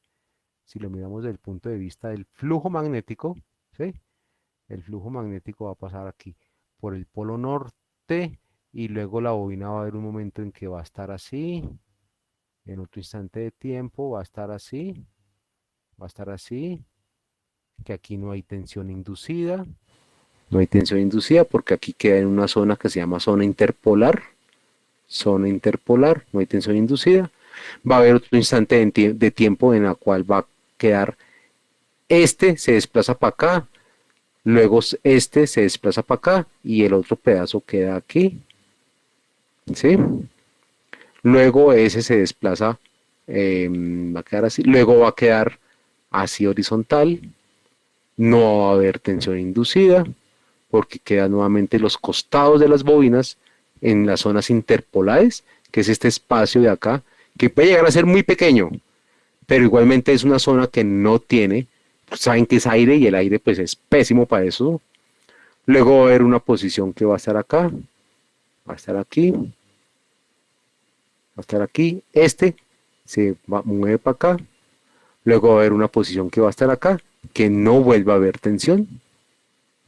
si lo miramos desde el punto de vista del flujo magnético, ¿sí? El flujo magnético va a pasar aquí por el polo norte y luego la bobina va a haber un momento en que va a estar así, en otro instante de tiempo va a estar así, va a estar así, que aquí no hay tensión inducida. No hay tensión inducida porque aquí queda en una zona que se llama zona interpolar. Zona interpolar, no hay tensión inducida. Va a haber otro instante de tiempo en la cual va a quedar este se desplaza para acá, luego este se desplaza para acá y el otro pedazo queda aquí. ¿Sí? Luego ese se desplaza, va a quedar así, luego va a quedar así horizontal, no va a haber tensión inducida porque quedan nuevamente los costados de las bobinas en las zonas interpolares, que es este espacio de acá, que puede llegar a ser muy pequeño, pero igualmente es una zona que no tiene, pues saben que es aire y el aire pues es pésimo para eso. Luego va a haber una posición que va a estar acá, va a estar aquí, va a estar aquí, este se mueve para acá, luego va a haber una posición que va a estar acá, que no vuelva a haber tensión,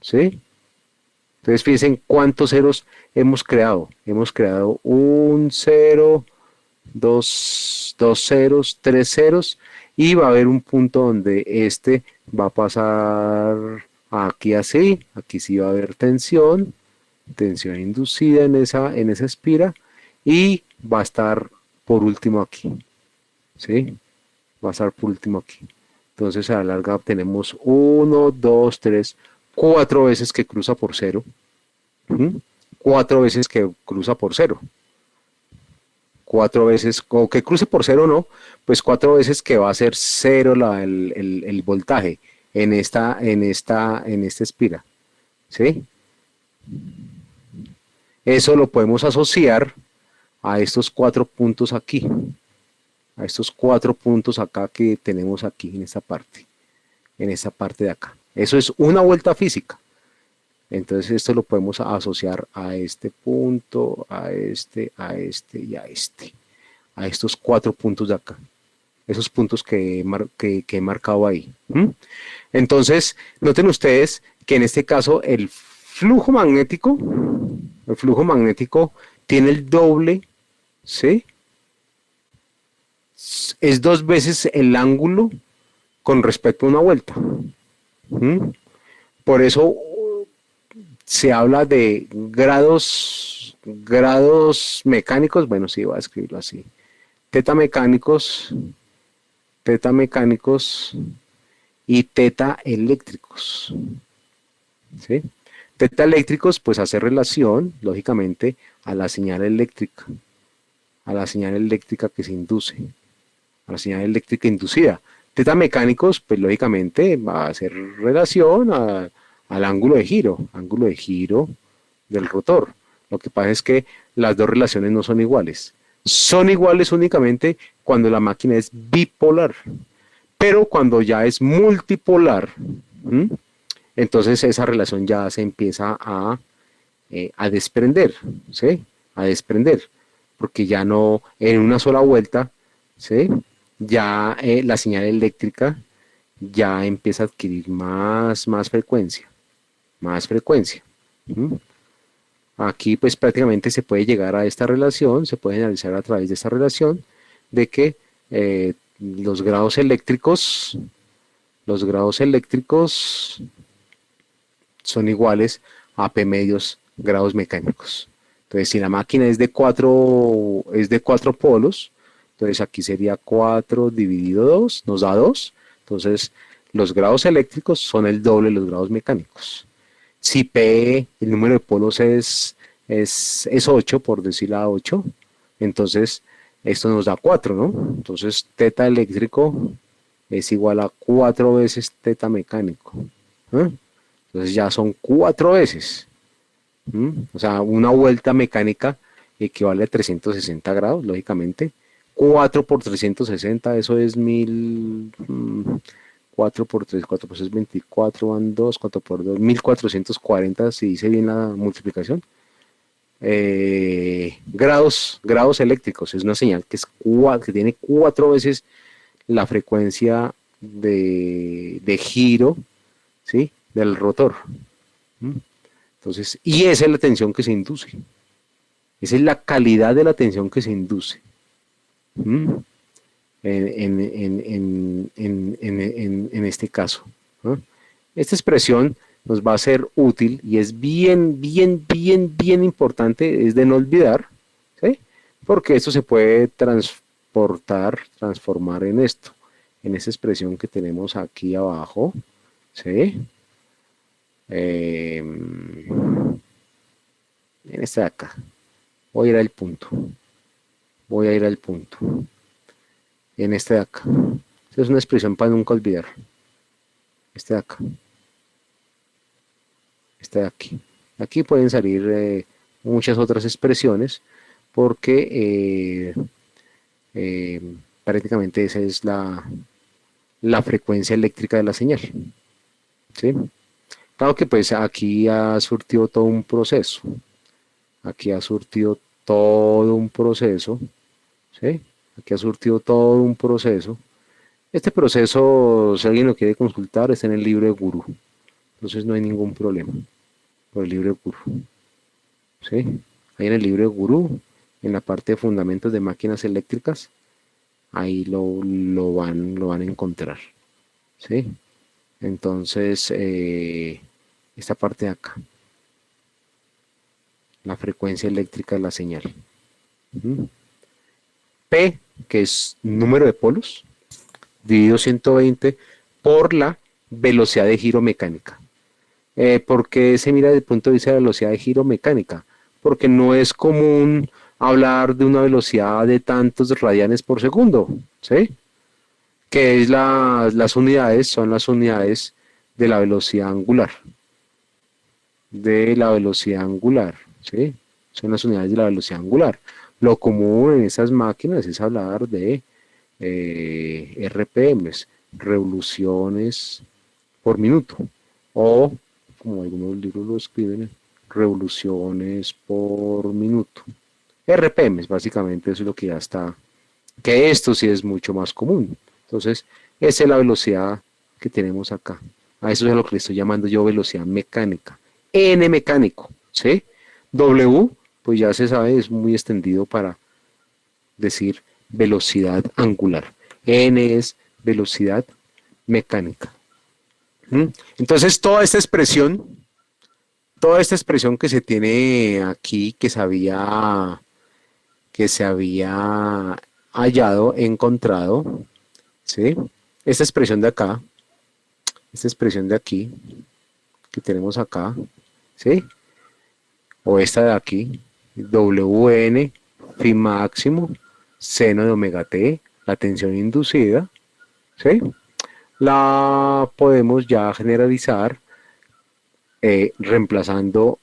¿sí? Entonces fíjense cuántos ceros hemos creado. Hemos creado un cero, dos ceros, 3 ceros y va a haber un punto donde este va a pasar aquí así, aquí sí va a haber tensión, tensión inducida en esa espira y va a estar por último aquí, ¿sí? Va a estar por último aquí. Entonces a la larga tenemos 1, 2, 3, 4 veces que cruza por cero. 4 veces que cruza por cero. 4 veces, o que cruce por cero no, pues 4 veces que va a ser cero el voltaje en esta espira. ¿Sí? Eso lo podemos asociar a estos 4 puntos aquí. A estos 4 puntos acá que tenemos aquí en esta parte. En esta parte de acá. Eso es una vuelta física. Entonces esto lo podemos asociar a este punto, a este y a este. A estos 4 puntos de acá. Esos puntos que he marcado ahí. Entonces, noten ustedes que en este caso el flujo magnético tiene el doble, ¿sí? Es 2 veces el ángulo con respecto a una vuelta. Por eso se habla de grados mecánicos, bueno, sí, voy a escribirlo así. teta mecánicos y teta eléctricos. ¿Sí? Teta eléctricos pues hace relación, lógicamente, a la señal eléctrica que se induce, a la señal eléctrica inducida. Teta mecánicos, pues lógicamente va a hacer relación al ángulo de giro del rotor. Lo que pasa es que las dos relaciones no son iguales. Son iguales únicamente cuando la máquina es bipolar. Pero cuando ya es multipolar, ¿m? Entonces esa relación ya se empieza a desprender, ¿sí? A desprender, porque ya no en una sola vuelta, ¿sí? Ya la señal eléctrica ya empieza a adquirir más frecuencia, ¿m? Aquí pues prácticamente se puede llegar a esta relación, se puede analizar a través de esta relación de que los grados eléctricos son iguales a P medios grados mecánicos. Entonces, si la máquina es de 4 polos, entonces aquí sería 4 dividido 2, nos da 2. Entonces, los grados eléctricos son el doble de los grados mecánicos. Si P, el número de polos es 8, por decir a 8, entonces esto nos da 4, ¿no? Entonces, teta eléctrico es igual a 4 veces teta mecánico. ¿Eh? Entonces ya son 4 veces. O sea, una vuelta mecánica equivale a 360 grados, lógicamente. 4 por 360, eso es 1000. 4 por 3, 4 por 6, 24, van 2, 4 por 2, 1440, si dice bien la multiplicación. Grados eléctricos, es una señal que tiene 4 veces la frecuencia de giro, ¿sí? Del rotor. Entonces, y esa es la tensión que se induce. Esa es la calidad de la tensión que se induce. En este caso, ¿no? Esta expresión nos va a ser útil y es bien importante, es de no olvidar, ¿sí? Porque esto se puede transformar en esto, en esa expresión que tenemos aquí abajo, ¿sí? En esta de acá. Voy a ir al punto. En este de acá. Esta es una expresión para nunca olvidar. Este de acá. Este de aquí. Aquí pueden salir muchas otras expresiones porque prácticamente esa es la frecuencia eléctrica de la señal. ¿Sí? Claro que pues aquí ha surtido todo un proceso. ¿Sí? Aquí ha surtido todo un proceso. Este proceso, si alguien lo quiere consultar, está en el libro de Gurú. Entonces no hay ningún problema por el libro de Gurú. ¿Sí? Ahí en el libro de Gurú, en la parte de fundamentos de máquinas eléctricas, ahí lo van a encontrar. ¿Sí? Entonces, esta parte de acá, la frecuencia eléctrica de la señal. P, que es número de polos, dividido 120 por la velocidad de giro mecánica. ¿Por qué se mira desde el punto de vista de la velocidad de giro mecánica? Porque no es común hablar de una velocidad de tantos radianes por segundo, ¿sí? Que es las unidades, son las unidades de la velocidad angular. ¿Sí? Son las unidades de la velocidad angular. Lo común en esas máquinas es hablar de RPMs, revoluciones por minuto, o como algunos libros lo escriben, revoluciones por minuto. RPMs, básicamente, eso es lo que ya está, que esto sí es mucho más común. Entonces, esa es la velocidad que tenemos acá. A eso es a lo que le estoy llamando yo velocidad mecánica. N mecánico, ¿sí? W, pues ya se sabe, es muy extendido para decir velocidad angular. N es velocidad mecánica. Entonces, toda esta expresión que se tiene aquí, que se había encontrado, ¿sí? Esta expresión de acá, esta expresión de aquí, que tenemos acá, ¿sí? O esta de aquí, WN, phi máximo, seno de omega t, la tensión inducida, ¿sí? La podemos ya generalizar reemplazando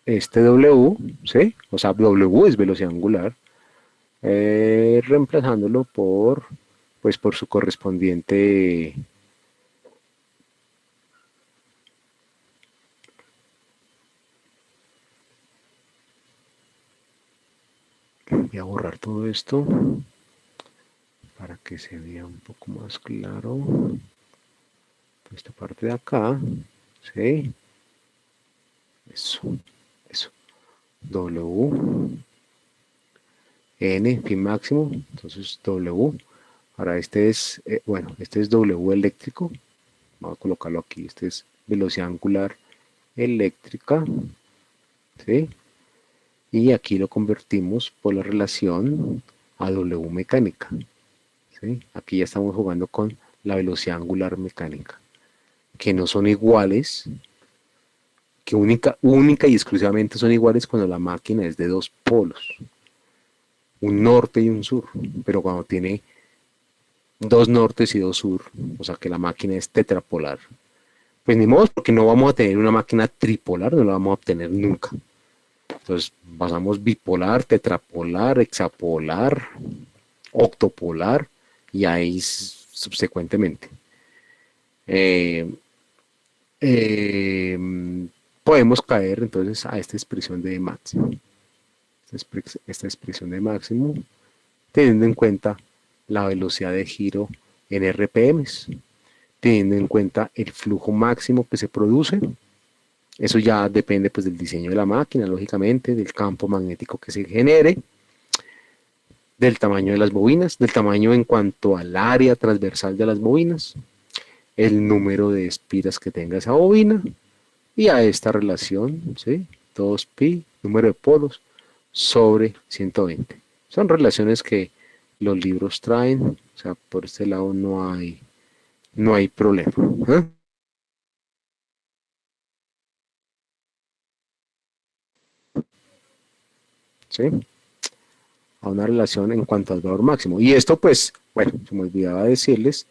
este W, ¿sí? O sea, W es velocidad angular, reemplazándolo por, pues, por su correspondiente voy a borrar todo esto para que se vea un poco más claro. Esta parte de acá, ¿sí? Eso. W, N, phi máximo, entonces W. Ahora este es, bueno, este es W eléctrico. Vamos a colocarlo aquí. Este es velocidad angular eléctrica, ¿sí? Y aquí lo convertimos por la relación a W mecánica, ¿sí? Aquí ya estamos jugando con la velocidad angular mecánica, que no son iguales, que única y exclusivamente son iguales cuando la máquina es de dos polos, un norte y un sur, pero cuando tiene dos nortes y dos sur, o sea que la máquina es tetrapolar, pues ni modo, porque no vamos a tener una máquina tripolar, no la vamos a obtener nunca. Entonces pasamos bipolar, tetrapolar, hexapolar, octopolar y ahí subsecuentemente. Podemos caer entonces a esta expresión de máximo. Esta expresión de máximo, teniendo en cuenta la velocidad de giro en RPMs, teniendo en cuenta el flujo máximo que se produce. Eso ya depende pues del diseño de la máquina, lógicamente, del campo magnético que se genere, del tamaño de las bobinas, del tamaño en cuanto al área transversal de las bobinas, el número de espiras que tenga esa bobina, y a esta relación, ¿sí? 2pi, número de polos, sobre 120. Son relaciones que los libros traen, o sea, por este lado no hay problema. ¿Eh? ¿Sí? A una relación en cuanto al valor máximo. Y esto, pues, bueno, se me olvidaba decirles,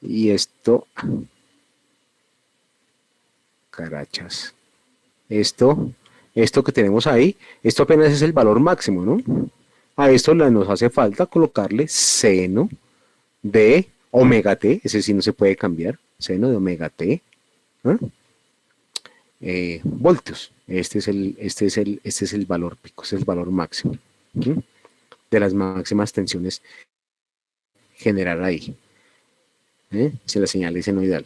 y esto, carachas, esto que tenemos ahí, esto apenas es el valor máximo, ¿no? A esto nos hace falta colocarle seno de omega t, ese sí no se puede cambiar, seno de omega t, ¿eh? Voltios. Este es el valor pico, este es el valor máximo, ¿sí? De las máximas tensiones generar ahí, si la señal es senoidal,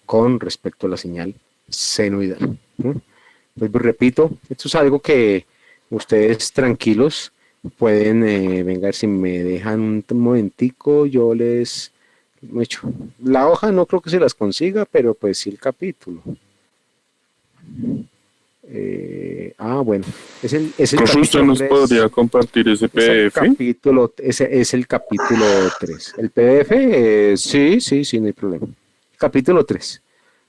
con respecto a la señal senoidal. Pues repito, esto es algo que ustedes tranquilos pueden, venga, si me dejan un momentico, yo les echo. La hoja no creo que se las consiga, pero pues sí el capítulo. Bueno, es el Profe, ¿usted nos 3. podría compartir ese PDF? Ese es el capítulo 3. El PDF, sí, no hay problema. Capítulo 3.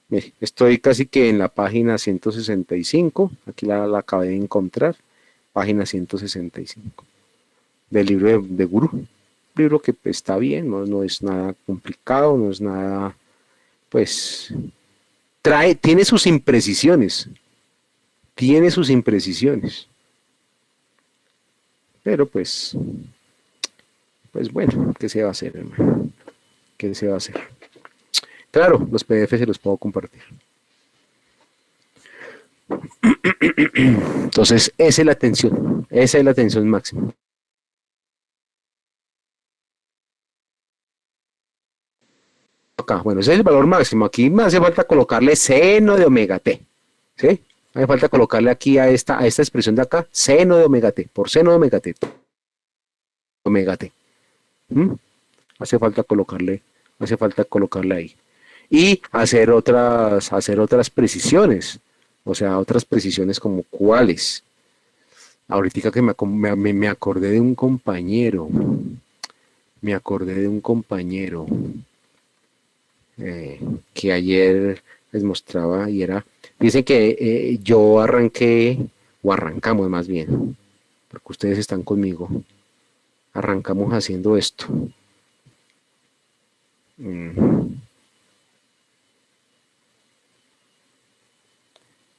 Mire, estoy casi que en la página 165. Aquí la acabé de encontrar. Página 165. Del libro de Gurú. Un libro que pues, está bien, no es nada complicado, no es nada, pues, tiene sus imprecisiones. Pero pues bueno, ¿qué se va a hacer, hermano? ¿Qué se va a hacer? Claro, los PDF se los puedo compartir. Entonces, esa es la tensión máxima. Acá, bueno, ese es el valor máximo. Aquí me hace falta colocarle seno de omega t, ¿sí? Hace falta colocarle aquí a esta expresión de acá, seno de omega t, por seno de omega t. Omega t. Hace falta colocarle ahí. Y hacer otras precisiones. O sea, otras precisiones como cuáles. Ahorita que me acordé de un compañero. Me acordé de un compañero que ayer les mostraba y era, dicen que yo arranqué, o arrancamos más bien, porque ustedes están conmigo, arrancamos haciendo esto. Mm,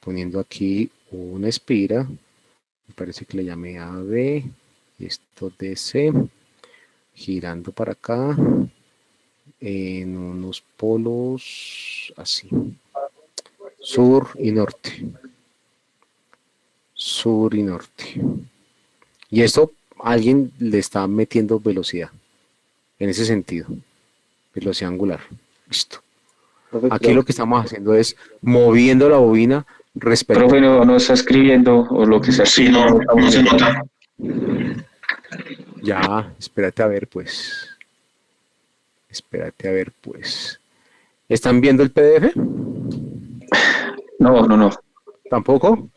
Poniendo aquí una espira, me parece que le llamé AB, esto DC, girando para acá, en unos polos así, sur y norte, sur y norte. Y esto alguien le está metiendo velocidad, en ese sentido, velocidad angular. Listo. Profe, Aquí lo que estamos haciendo es moviendo la bobina respecto. Profe, no está escribiendo o lo que sea. Sí, no se nota. Ya, espérate a ver, pues. Espérate a ver, pues. ¿Están viendo el PDF? No. ¿Tampoco?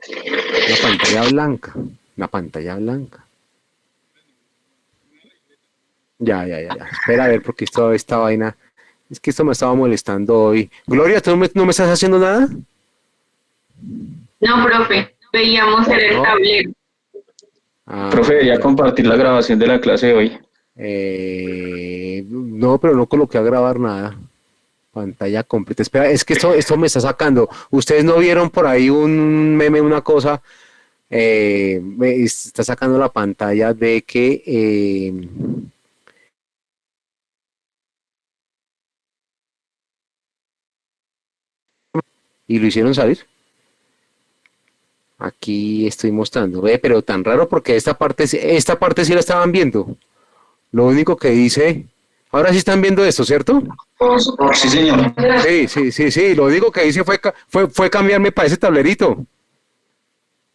Una pantalla blanca. Una pantalla blanca. Ya. Espera a ver, porque esta vaina. Es que esto me estaba molestando hoy. Gloria, ¿tú no me estás haciendo nada? No, profe, veíamos en el ¿No? tablero. Profe, debería Bueno. compartir la grabación de la clase de hoy. No, pero no coloqué a grabar nada. Pantalla completa. Espera, es que esto me está sacando. ¿Ustedes no vieron por ahí un meme, una cosa? Me está sacando la pantalla de que y lo hicieron salir. Aquí estoy mostrando. Pero tan raro porque esta parte sí la estaban viendo. Lo único que dice, ahora sí están viendo esto, ¿cierto? Sí, señor. Sí. Lo único que hice fue cambiarme para ese tablerito.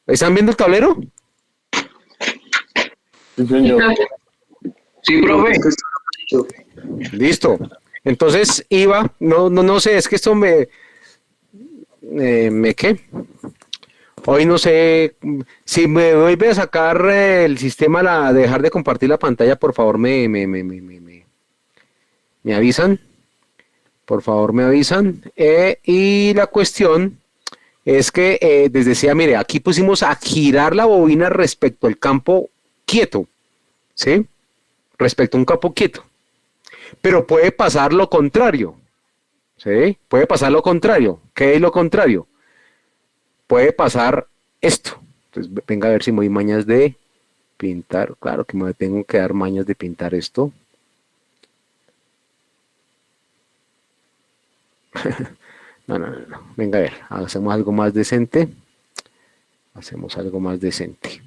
¿Están viendo el tablero? Sí, Sí, señor. profe. Sí, profe. Listo. Entonces iba, no sé, es que esto me ¿qué? Hoy no sé, si me vuelve a sacar el sistema, dejar de compartir la pantalla, por favor me avisan. Por favor me avisan. Y la cuestión es que les decía, mire, aquí pusimos a girar la bobina respecto al campo quieto, ¿sí? Respecto a un campo quieto. Pero puede pasar lo contrario, ¿sí? Puede pasar lo contrario. ¿Qué es lo contrario? Puede pasar esto. Entonces, venga a ver si me doy mañas de pintar. Claro que me tengo que dar mañas de pintar esto. No. Venga a ver, hacemos algo más decente. Hacemos algo más decente.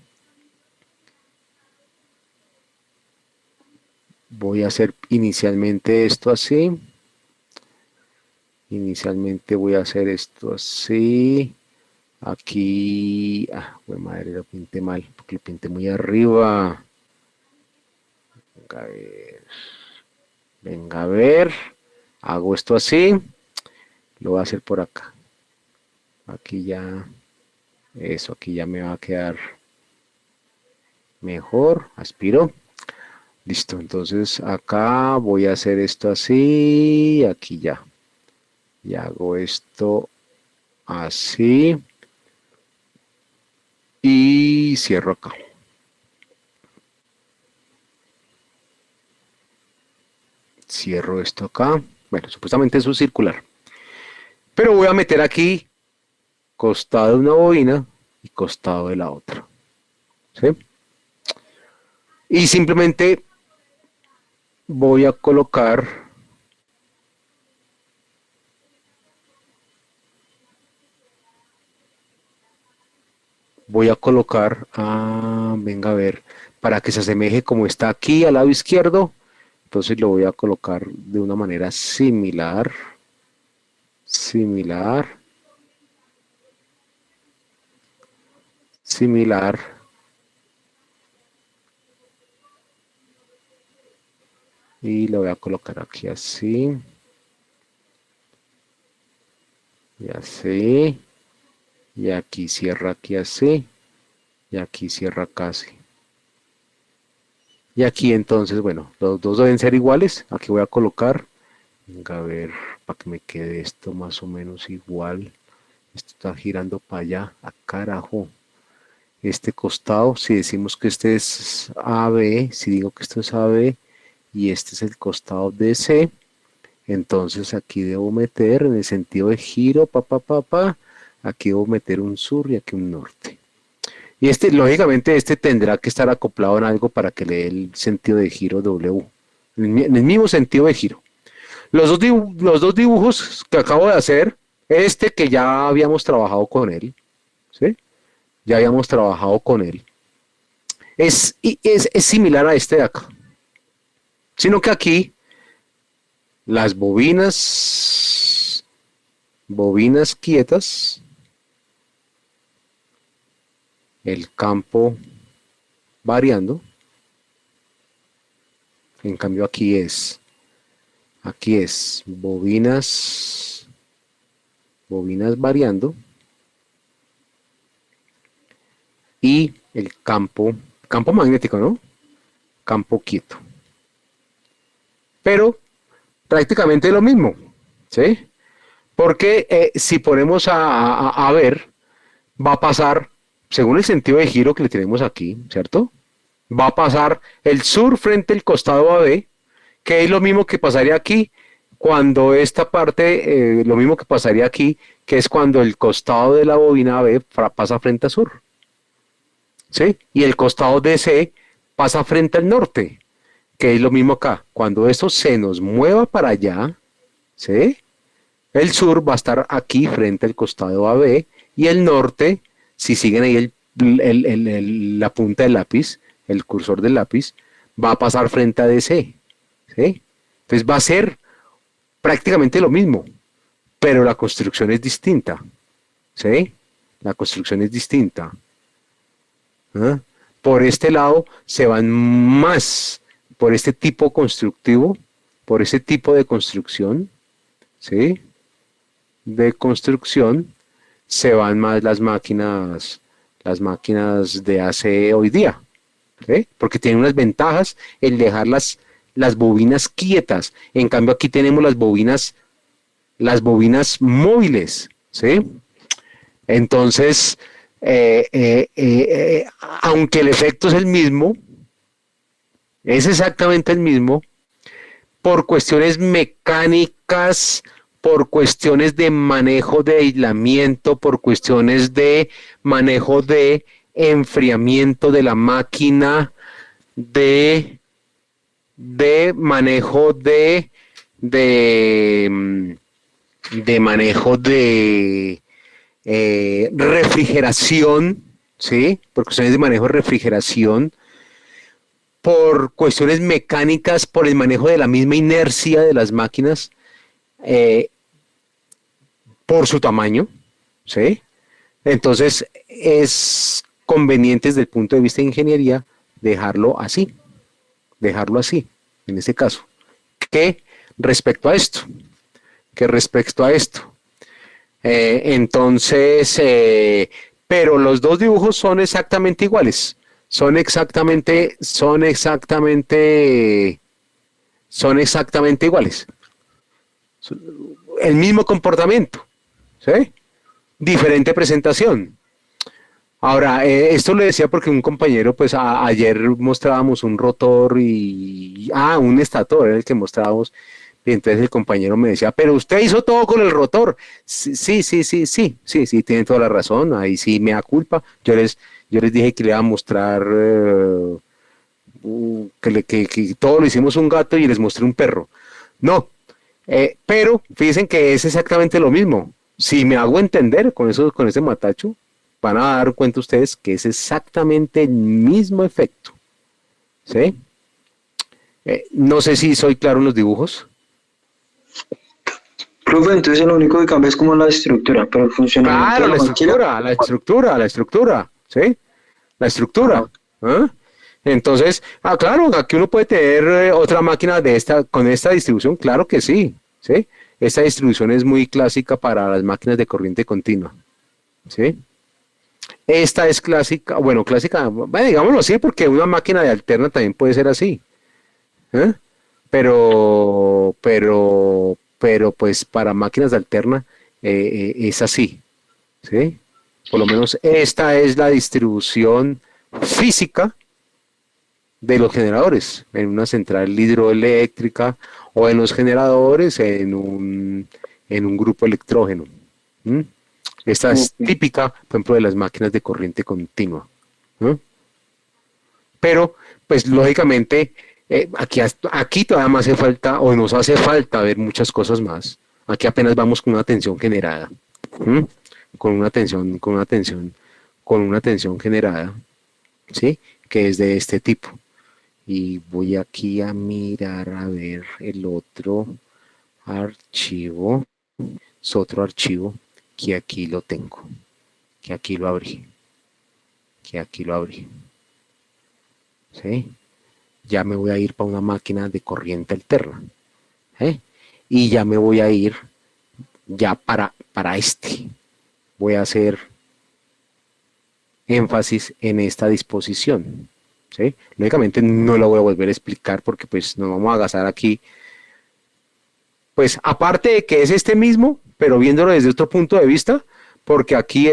Voy a hacer inicialmente esto así. Inicialmente voy a hacer esto así. Aquí, bueno, madre, lo pinté mal, porque lo pinté muy arriba. Venga a ver. Hago esto así. Lo voy a hacer por acá. Aquí ya, eso, aquí ya me va a quedar mejor. Aspiro. Listo, entonces acá voy a hacer esto así. Aquí ya. Y hago esto así. Y cierro acá. Cierro esto acá. Bueno, supuestamente eso es circular. Pero voy a meter aquí costado de una bobina y costado de la otra. ¿Sí? Y simplemente voy a colocar venga a ver, para que se asemeje como está aquí al lado izquierdo. Entonces lo voy a colocar de una manera similar. Y lo voy a colocar aquí así. Y así. Y aquí cierra aquí así. Y aquí cierra casi. Y aquí entonces, bueno, los dos deben ser iguales. Aquí voy a colocar, venga, a ver, para que me quede esto más o menos igual. Esto está girando para allá, a carajo. Este costado, si decimos que este es AB, si digo que esto es AB y este es el costado DC, entonces aquí debo meter en el sentido de giro, aquí debo meter un sur y aquí un norte. Y este, lógicamente, este tendrá que estar acoplado en algo para que le dé el sentido de giro W, en el mismo sentido de giro. Los dos dibujos que acabo de hacer, este que ya habíamos trabajado con él, ¿sí? Ya habíamos trabajado con él. Es similar a este de acá. Sino que aquí las bobinas quietas, el campo variando. En cambio aquí es bobinas variando y el campo magnético, ¿no? Campo quieto. Pero prácticamente lo mismo, ¿sí? Porque si ponemos a ver, va a pasar, según el sentido de giro que le tenemos aquí, ¿cierto? Va a pasar el sur frente al costado AB, que es lo mismo que pasaría aquí cuando esta parte, lo mismo que pasaría aquí, que es cuando el costado de la bobina AB pasa frente al sur, ¿sí? Y el costado DC pasa frente al norte, que es lo mismo acá. Cuando esto se nos mueva para allá, ¿sí? El sur va a estar aquí frente al costado AB y el norte, si siguen ahí la punta del lápiz, el cursor del lápiz, va a pasar frente a DC, ¿sí? Entonces va a ser prácticamente lo mismo, pero la construcción es distinta, ¿sí? La construcción es distinta. ¿Ah? Por este lado se van más por este tipo constructivo, por ese tipo de construcción, ¿sí? De construcción, se van más las máquinas de ACE hoy día, ¿sí? Porque tienen unas ventajas el dejar las bobinas quietas. En cambio aquí tenemos las bobinas móviles, ¿sí? Entonces, aunque el efecto es el mismo, es exactamente el mismo, por cuestiones mecánicas, por cuestiones de manejo de aislamiento, por cuestiones de manejo de enfriamiento de la máquina, de manejo de manejo de refrigeración, ¿sí? Por cuestiones de manejo de refrigeración, por cuestiones mecánicas, por el manejo de la misma inercia de las máquinas, por su tamaño, ¿sí? Entonces es conveniente desde el punto de vista de ingeniería dejarlo así, en este caso. ¿Qué respecto a esto? Entonces, pero los dos dibujos son exactamente iguales. Son exactamente iguales. El mismo comportamiento, ¿sí? Diferente presentación. Ahora, esto lo decía porque un compañero, pues ayer mostrábamos un rotor un estator era el que mostrábamos, y entonces el compañero me decía, pero usted hizo todo con el rotor. Sí, tiene toda la razón, ahí sí me da culpa. Yo les dije que le iba a mostrar que todo lo hicimos un gato y les mostré un perro. No, pero fíjense que es exactamente lo mismo. Si me hago entender con ese matacho, van a dar cuenta ustedes que es exactamente el mismo efecto, ¿sí? No sé si soy claro en los dibujos. Profe, entonces lo único que cambia es como la estructura, pero el funcionamiento Claro, de la máquina. la estructura, ¿sí? La estructura. ¿Ah? Entonces, claro, aquí uno puede tener otra máquina con esta distribución, claro que sí, ¿sí? Esta distribución es muy clásica para las máquinas de corriente continua, ¿sí? Esta es clásica, bueno, clásica, bueno, digámoslo así, porque una máquina de alterna también puede ser así. ¿Eh? Pero pues para máquinas de alterna es así, ¿sí? Por lo menos esta es la distribución física de los generadores en una central hidroeléctrica o en los generadores en un grupo electrógeno. ¿Mm? Esta es Ok. típica, por ejemplo, de las máquinas de corriente continua. ¿No? Pero, pues lógicamente, aquí todavía me hace falta, o nos hace falta ver muchas cosas más. Aquí apenas vamos con una tensión generada. ¿Mm? Con una tensión generada, ¿sí? Que es de este tipo. Y voy aquí a mirar a ver el otro archivo. Es otro archivo que aquí lo tengo. Que aquí lo abrí. Que aquí lo abrí. ¿Sí? Ya me voy a ir para una máquina de corriente alterna. ¿Eh? Y ya me voy a ir ya para este. Voy a hacer énfasis en esta disposición. ¿Sí? Lógicamente no la voy a volver a explicar porque pues nos vamos a gastar aquí. Pues aparte de que es este mismo, pero viéndolo desde otro punto de vista, porque aquí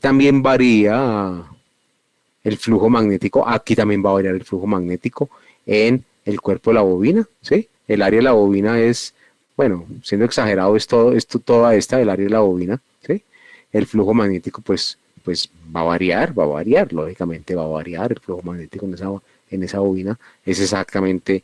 también varía el flujo magnético, aquí también va a variar el flujo magnético en el cuerpo de la bobina, ¿sí? El área de la bobina es, bueno, siendo exagerado, toda esta, el área de la bobina, ¿sí? El flujo magnético, pues va a variar, lógicamente va a variar el flujo magnético en esa bobina, es exactamente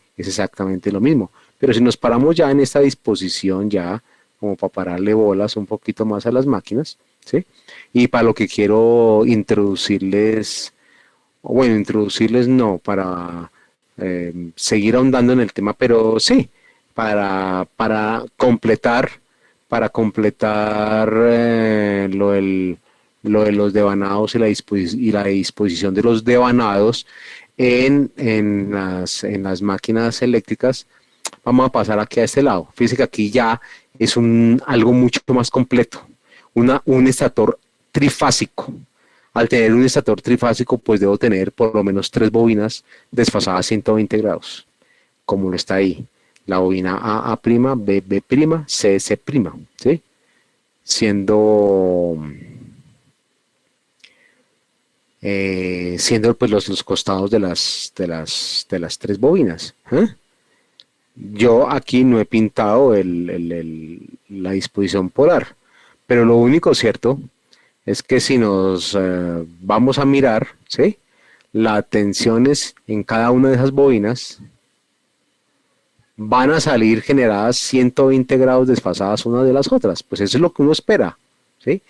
lo mismo. Pero si nos paramos ya en esta disposición, ya como para pararle bolas un poquito más a las máquinas, ¿sí? Y para lo que quiero introducirles o bueno, introducirles no, para seguir ahondando en el tema, pero sí, para completar lo de los devanados y la disposición de los devanados en las máquinas eléctricas, vamos a pasar aquí a este lado. Fíjense que aquí ya es algo mucho más completo, un estator trifásico. Al tener un estator trifásico, pues debo tener por lo menos 3 bobinas desfasadas a 120 grados, como lo está ahí. La bobina A', B', B', C', C', ¿sí? Siendo, siendo pues los costados de las 3 bobinas. ¿Eh? Yo aquí no he pintado la disposición polar, pero lo único cierto es que si nos vamos a mirar, ¿sí? Las tensiones en cada una de esas bobinas van a salir generadas 120 grados desfasadas una de las otras. Pues eso es lo que uno espera, ¿sí?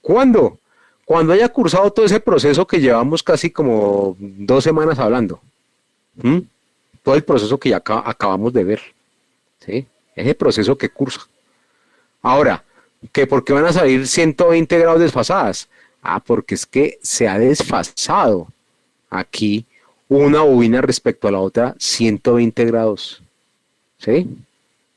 ¿Cuándo? Cuando haya cursado todo ese proceso que llevamos casi como 2 semanas hablando. ¿Mm? Todo el proceso que ya acabamos de ver, ¿sí? Ese proceso que cursa. Ahora, ¿que por qué van a salir 120 grados desfasadas? Ah, porque es que se ha desfasado aquí una bobina respecto a la otra 120 grados. ¿Sí?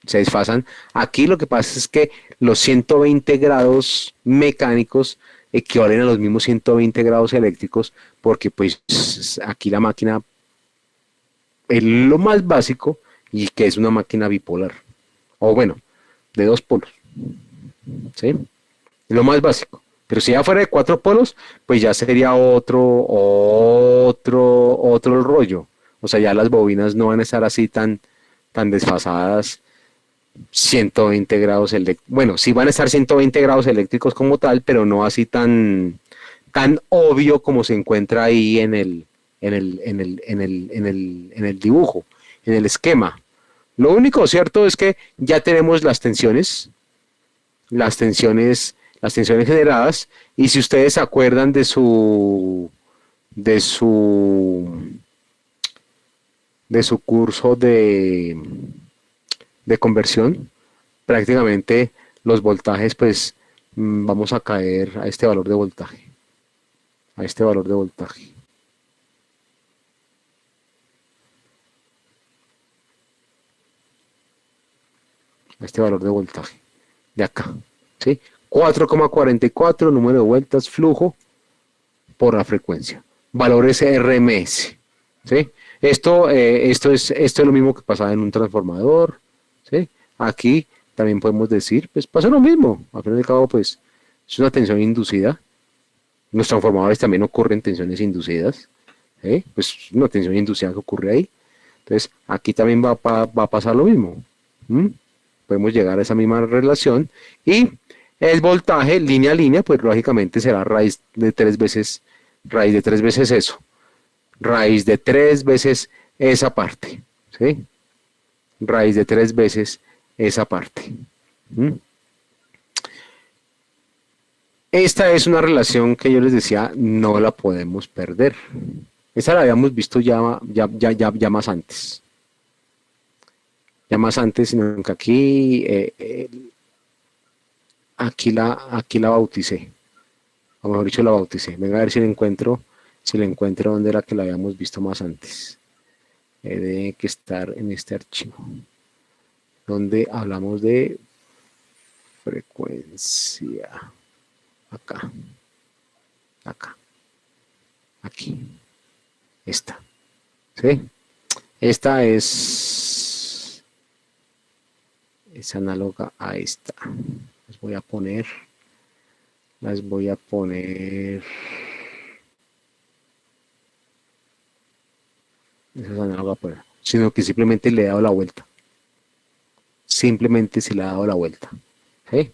Se desfasan. Aquí lo que pasa es que los 120 grados mecánicos equivalen a los mismos 120 grados eléctricos porque pues aquí la máquina es lo más básico y que es una máquina bipolar. O bueno, de 2 polos. ¿Sí? Lo más básico. Pero si ya fuera de 4 polos, pues ya sería otro rollo. O sea, ya las bobinas no van a estar así tan desfasadas 120 grados eléctricos. Bueno, sí van a estar 120 grados eléctricos como tal, pero no así tan obvio como se encuentra ahí en el dibujo, en el esquema. Lo único cierto es que ya tenemos las tensiones, las tensiones generadas, y si ustedes se acuerdan de su, de su curso de conversión, prácticamente los voltajes, pues vamos a caer a este valor de voltaje, a este valor de voltaje. A este valor de voltaje de acá, ¿sí? 4,44, número de vueltas, flujo por la frecuencia. Valores RMS. ¿Sí? Esto es lo mismo que pasaba en un transformador. ¿Sí? Aquí también podemos decir, pues pasa lo mismo. Al fin y al cabo, pues es una tensión inducida. En los transformadores también ocurren tensiones inducidas. ¿Sí? Pues una tensión inducida que ocurre ahí. Entonces, aquí también va a pasar lo mismo. ¿Mm? Podemos llegar a esa misma relación. Y el voltaje, línea a línea, pues lógicamente será raíz de 3 veces eso. Raíz de 3 veces esa parte. ¿Sí? Raíz de 3 veces esa parte. ¿Mm? Esta es una relación que yo les decía, no la podemos perder. Esta la habíamos visto ya más antes. Ya más antes, sino que aquí la bauticé. O mejor dicho, la bauticé. Venga a ver si la encuentro donde era que la habíamos visto más antes. Debe que estar en este archivo. Donde hablamos de frecuencia. Acá. Aquí. Esta. ¿Sí? Esta es análoga a esta. Las voy a poner. Esa es análoga, sino que simplemente le he dado la vuelta. Simplemente se le ha dado la vuelta. ¿Sí?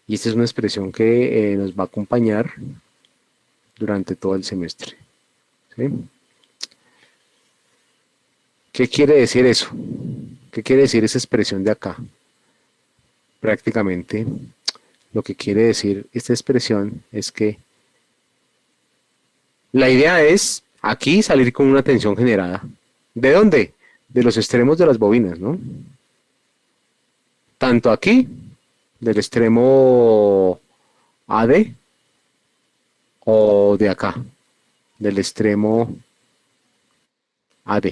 Y esta es una expresión que nos va a acompañar durante todo el semestre. ¿Sí? ¿Qué quiere decir eso? ¿Qué quiere decir esa expresión de acá? Prácticamente lo que quiere decir esta expresión es que la idea es aquí salir con una tensión generada. ¿De dónde? De los extremos de las bobinas, ¿no? Tanto aquí, del extremo AD, o de acá, del extremo AD,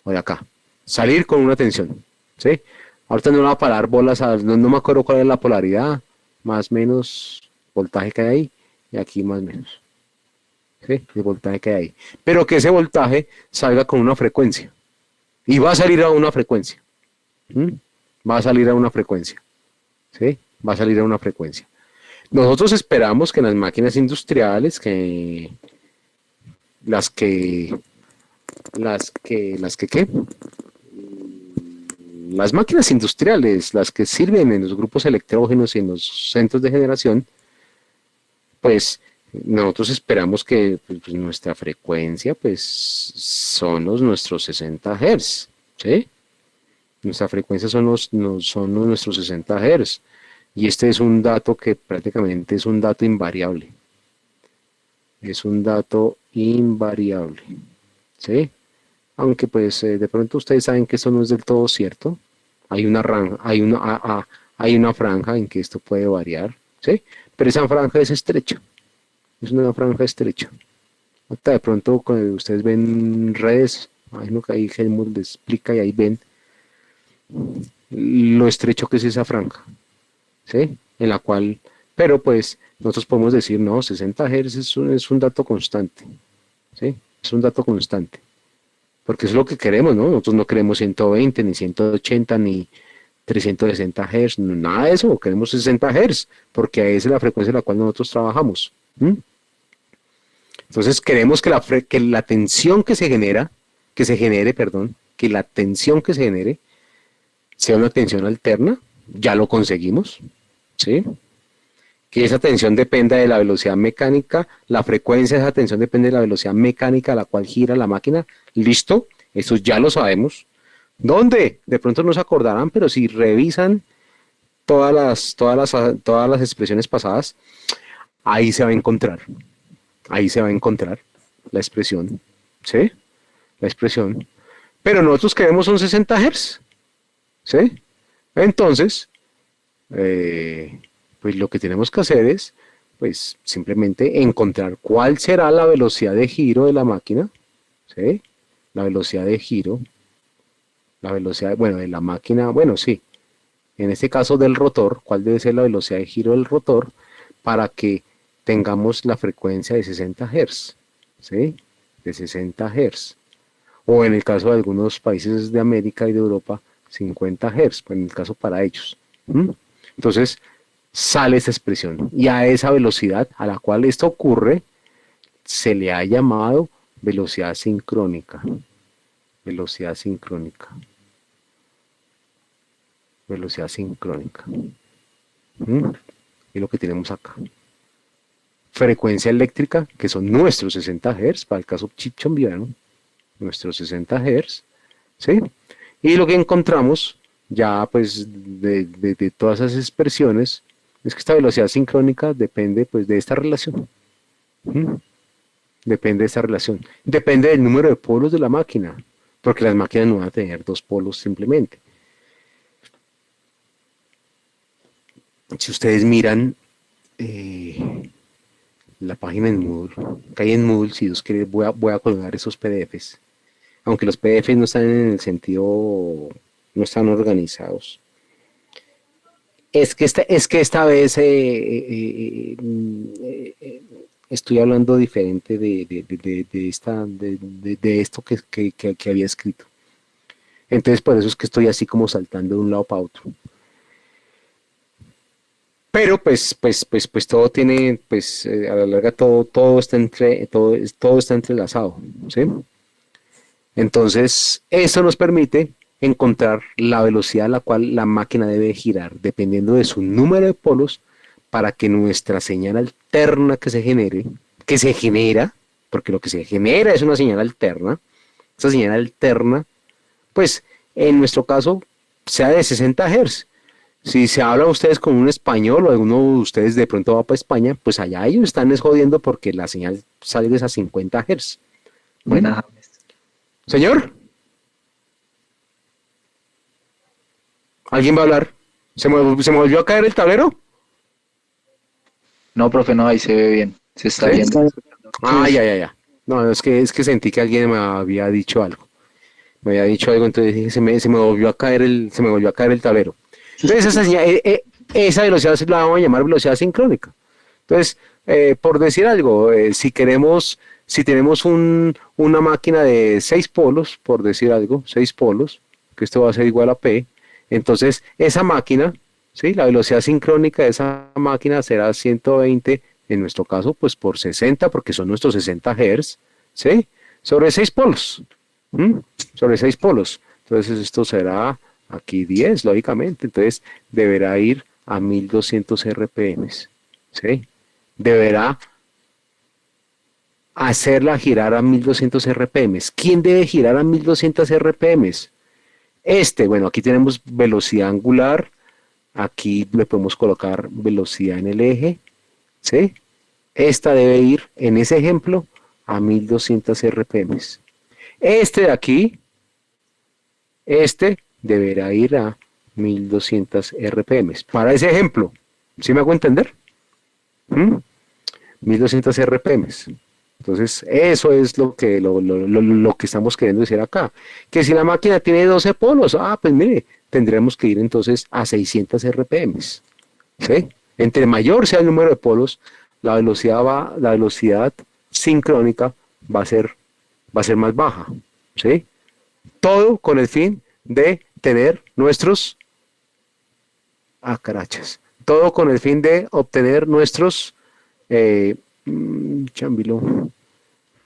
o de acá. Salir con una tensión, ¿sí? Ahorita no le voy a parar bolas, no me acuerdo cuál es la polaridad, más menos voltaje que hay ahí, y aquí más menos. ¿Sí? El voltaje que hay ahí. Pero que ese voltaje salga con una frecuencia. Y va a salir a una frecuencia. ¿Mm? Va a salir a una frecuencia. ¿Sí? Va a salir a una frecuencia. Nosotros esperamos que en las máquinas industriales, las máquinas industriales, las que sirven en los grupos electrógenos y en los centros de generación, pues nosotros esperamos que pues, nuestra frecuencia pues son nuestros 60 Hz, ¿sí? Nuestra frecuencia son nuestros 60 Hz. Y este es un dato que prácticamente es un dato invariable. Es un dato invariable, ¿sí? Aunque pues de pronto ustedes saben que esto no es del todo cierto. Hay una franja en que esto puede variar, ¿sí? Pero esa franja es estrecha. Es una franja estrecha. Hasta de pronto cuando ustedes ven redes, imagino que ahí Helmut les explica y ahí ven lo estrecho que es esa franja, ¿sí? En la cual, pero pues nosotros podemos decir, no, 60 Hz es un dato constante, ¿sí? Es un dato constante. Porque eso es lo que queremos, ¿no? Nosotros no queremos 120, ni 180, ni 360 Hz, nada de eso, queremos 60 Hz, porque esa es la frecuencia en la cual nosotros trabajamos. ¿Mm? Entonces queremos que la tensión que la tensión que se genere sea una tensión alterna, ya lo conseguimos, ¿sí? Que esa tensión dependa de la velocidad mecánica, la frecuencia de esa tensión depende de la velocidad mecánica a la cual gira la máquina, listo, eso ya lo sabemos. ¿Dónde? De pronto no se acordarán, pero si revisan todas las expresiones pasadas, ahí se va a encontrar la expresión, ¿sí? La expresión. Pero nosotros queremos son 60 Hz, ¿sí? Entonces, pues lo que tenemos que hacer es, pues simplemente encontrar cuál será la velocidad de giro de la máquina, ¿sí? La velocidad de giro, de la máquina, bueno, sí, en este caso del rotor, cuál debe ser la velocidad de giro del rotor para que tengamos la frecuencia de 60 Hz, ¿sí? De 60 Hz. O en el caso de algunos países de América y de Europa, 50 Hz, en el caso para ellos. Entonces, sale esa expresión. Y a esa velocidad a la cual esto ocurre, se le ha llamado velocidad sincrónica. Velocidad sincrónica. Velocidad sincrónica. Y lo que tenemos acá. Frecuencia eléctrica, que son nuestros 60 Hz, para el caso chipchombiano, nuestros 60 Hz, ¿sí? Y lo que encontramos, ya pues de todas esas expresiones, es que esta velocidad sincrónica depende pues de esta relación. Depende de esta relación. Depende del número de polos de la máquina, porque las máquinas no van a tener dos polos simplemente. Si ustedes miran la página en Moodle, que hay en Moodle, si Dios quiere, voy a colgar esos PDFs. Aunque los PDFs no están en el sentido, no están organizados. Es que esta vez estoy hablando diferente de esto que había escrito. Entonces por eso es que estoy así como saltando de un lado para otro. Pero pues todo tiene, a la larga todo está entrelazado, ¿sí? Entonces, eso nos permite encontrar la velocidad a la cual la máquina debe girar, dependiendo de su número de polos, para que nuestra señal alterna que se genera, porque lo que se genera es una señal alterna, esa señal alterna, pues en nuestro caso, sea de 60 Hz. Si se habla ustedes con un español o alguno de ustedes de pronto va para España, pues allá ellos están jodiendo porque la señal sale de esas 50 Hz. Buenas. Señor, ¿alguien va a hablar? ¿Se me volvió a caer el tablero? No, profe, no, ahí se ve bien. Se está ¿Sí? viendo. Ah, ya. No, es que sentí que alguien me había dicho algo. Me había dicho algo, entonces dije, se me volvió a caer el tablero. Entonces esa velocidad la vamos a llamar velocidad sincrónica. Entonces, por decir algo, si tenemos una máquina de 6 polos, por decir algo, 6 polos, que esto va a ser igual a P, entonces esa máquina, ¿sí? La velocidad sincrónica de esa máquina será 120, en nuestro caso, pues por 60, porque son nuestros 60 Hz, ¿sí? Sobre 6 polos. Sobre 6 polos. Entonces esto será aquí 10, lógicamente. Entonces deberá ir a 1200 RPM. ¿Sí? Deberá hacerla girar a 1200 RPM. ¿Quién debe girar a 1200 RPM? Bueno, aquí tenemos velocidad angular. Aquí le podemos colocar velocidad en el eje. ¿Sí? Esta debe ir, en ese ejemplo, a 1200 RPM. Este de aquí, deberá ir a 1200 RPM. Para ese ejemplo, ¿sí me hago entender? 1200 RPM. Entonces, eso es lo que estamos queriendo decir acá. Que si la máquina tiene 12 polos, pues mire, tendremos que ir entonces a 600 RPM. ¿Sí? Entre mayor sea el número de polos, la velocidad sincrónica va a ser más baja, ¿sí? Todo con el fin de tener nuestros todo con el fin de obtener nuestros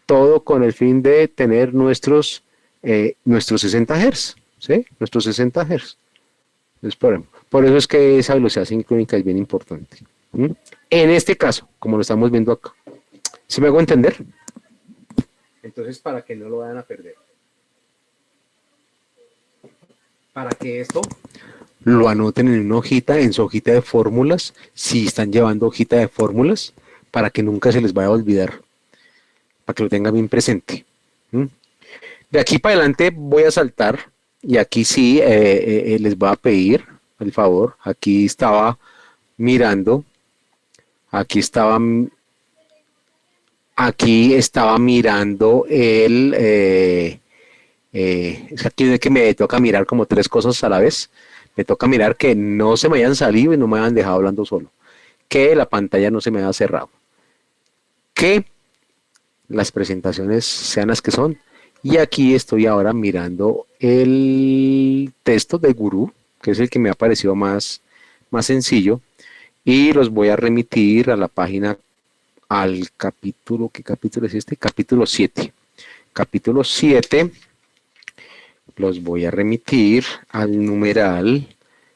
todo con el fin de tener nuestros 60 Hz, ¿sí? Nuestros 60 Hz. Entonces, por eso es que esa velocidad sincrónica es bien importante. En este caso, como lo estamos viendo acá, ¿sí me hago entender? Entonces, para que no lo vayan a perder. Para que esto lo anoten en una hojita, en su hojita de fórmulas, si están llevando hojita de fórmulas, para que nunca se les vaya a olvidar, para que lo tengan bien presente. De aquí para adelante voy a saltar, y aquí sí les voy a pedir el favor. Aquí estaba mirando es que aquí es que me toca mirar como 3 cosas a la vez, Me toca mirar que no se me hayan salido y no me hayan dejado hablando solo. Que la pantalla no se me haya cerrado. Que las presentaciones sean las que son. Y aquí estoy ahora mirando el texto de Gurú, que es el que me ha parecido más sencillo. Y los voy a remitir a la página, al capítulo, ¿qué capítulo es este? Capítulo 7. Capítulo 7, los voy a remitir al numeral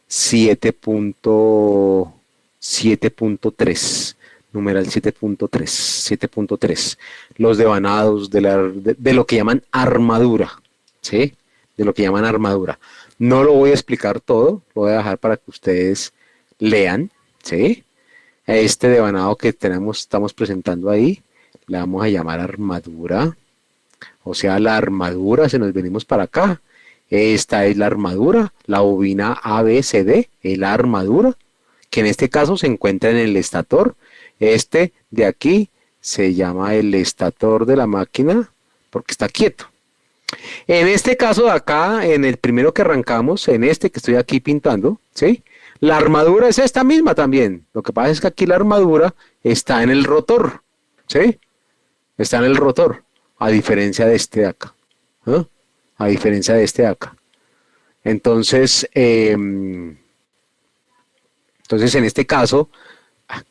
7.3. Numeral 7.3. Los devanados de lo que llaman armadura. ¿Sí? De lo que llaman armadura. No lo voy a explicar todo, lo voy a dejar para que ustedes lean. ¿Sí? Este devanado que estamos presentando ahí, le vamos a llamar armadura. O sea, la armadura, si nos venimos para acá, esta es la armadura, la bobina ABCD, es la armadura, que en este caso se encuentra en el estator. Este de aquí se llama el estator de la máquina, porque está quieto. En este caso de acá, en el primero que arrancamos, en este que estoy aquí pintando, ¿sí? La armadura es esta misma también. Lo que pasa es que aquí la armadura está en el rotor, ¿sí? Está en el rotor, a diferencia de este de acá. ¿No? A diferencia de este de acá. Entonces, en este caso,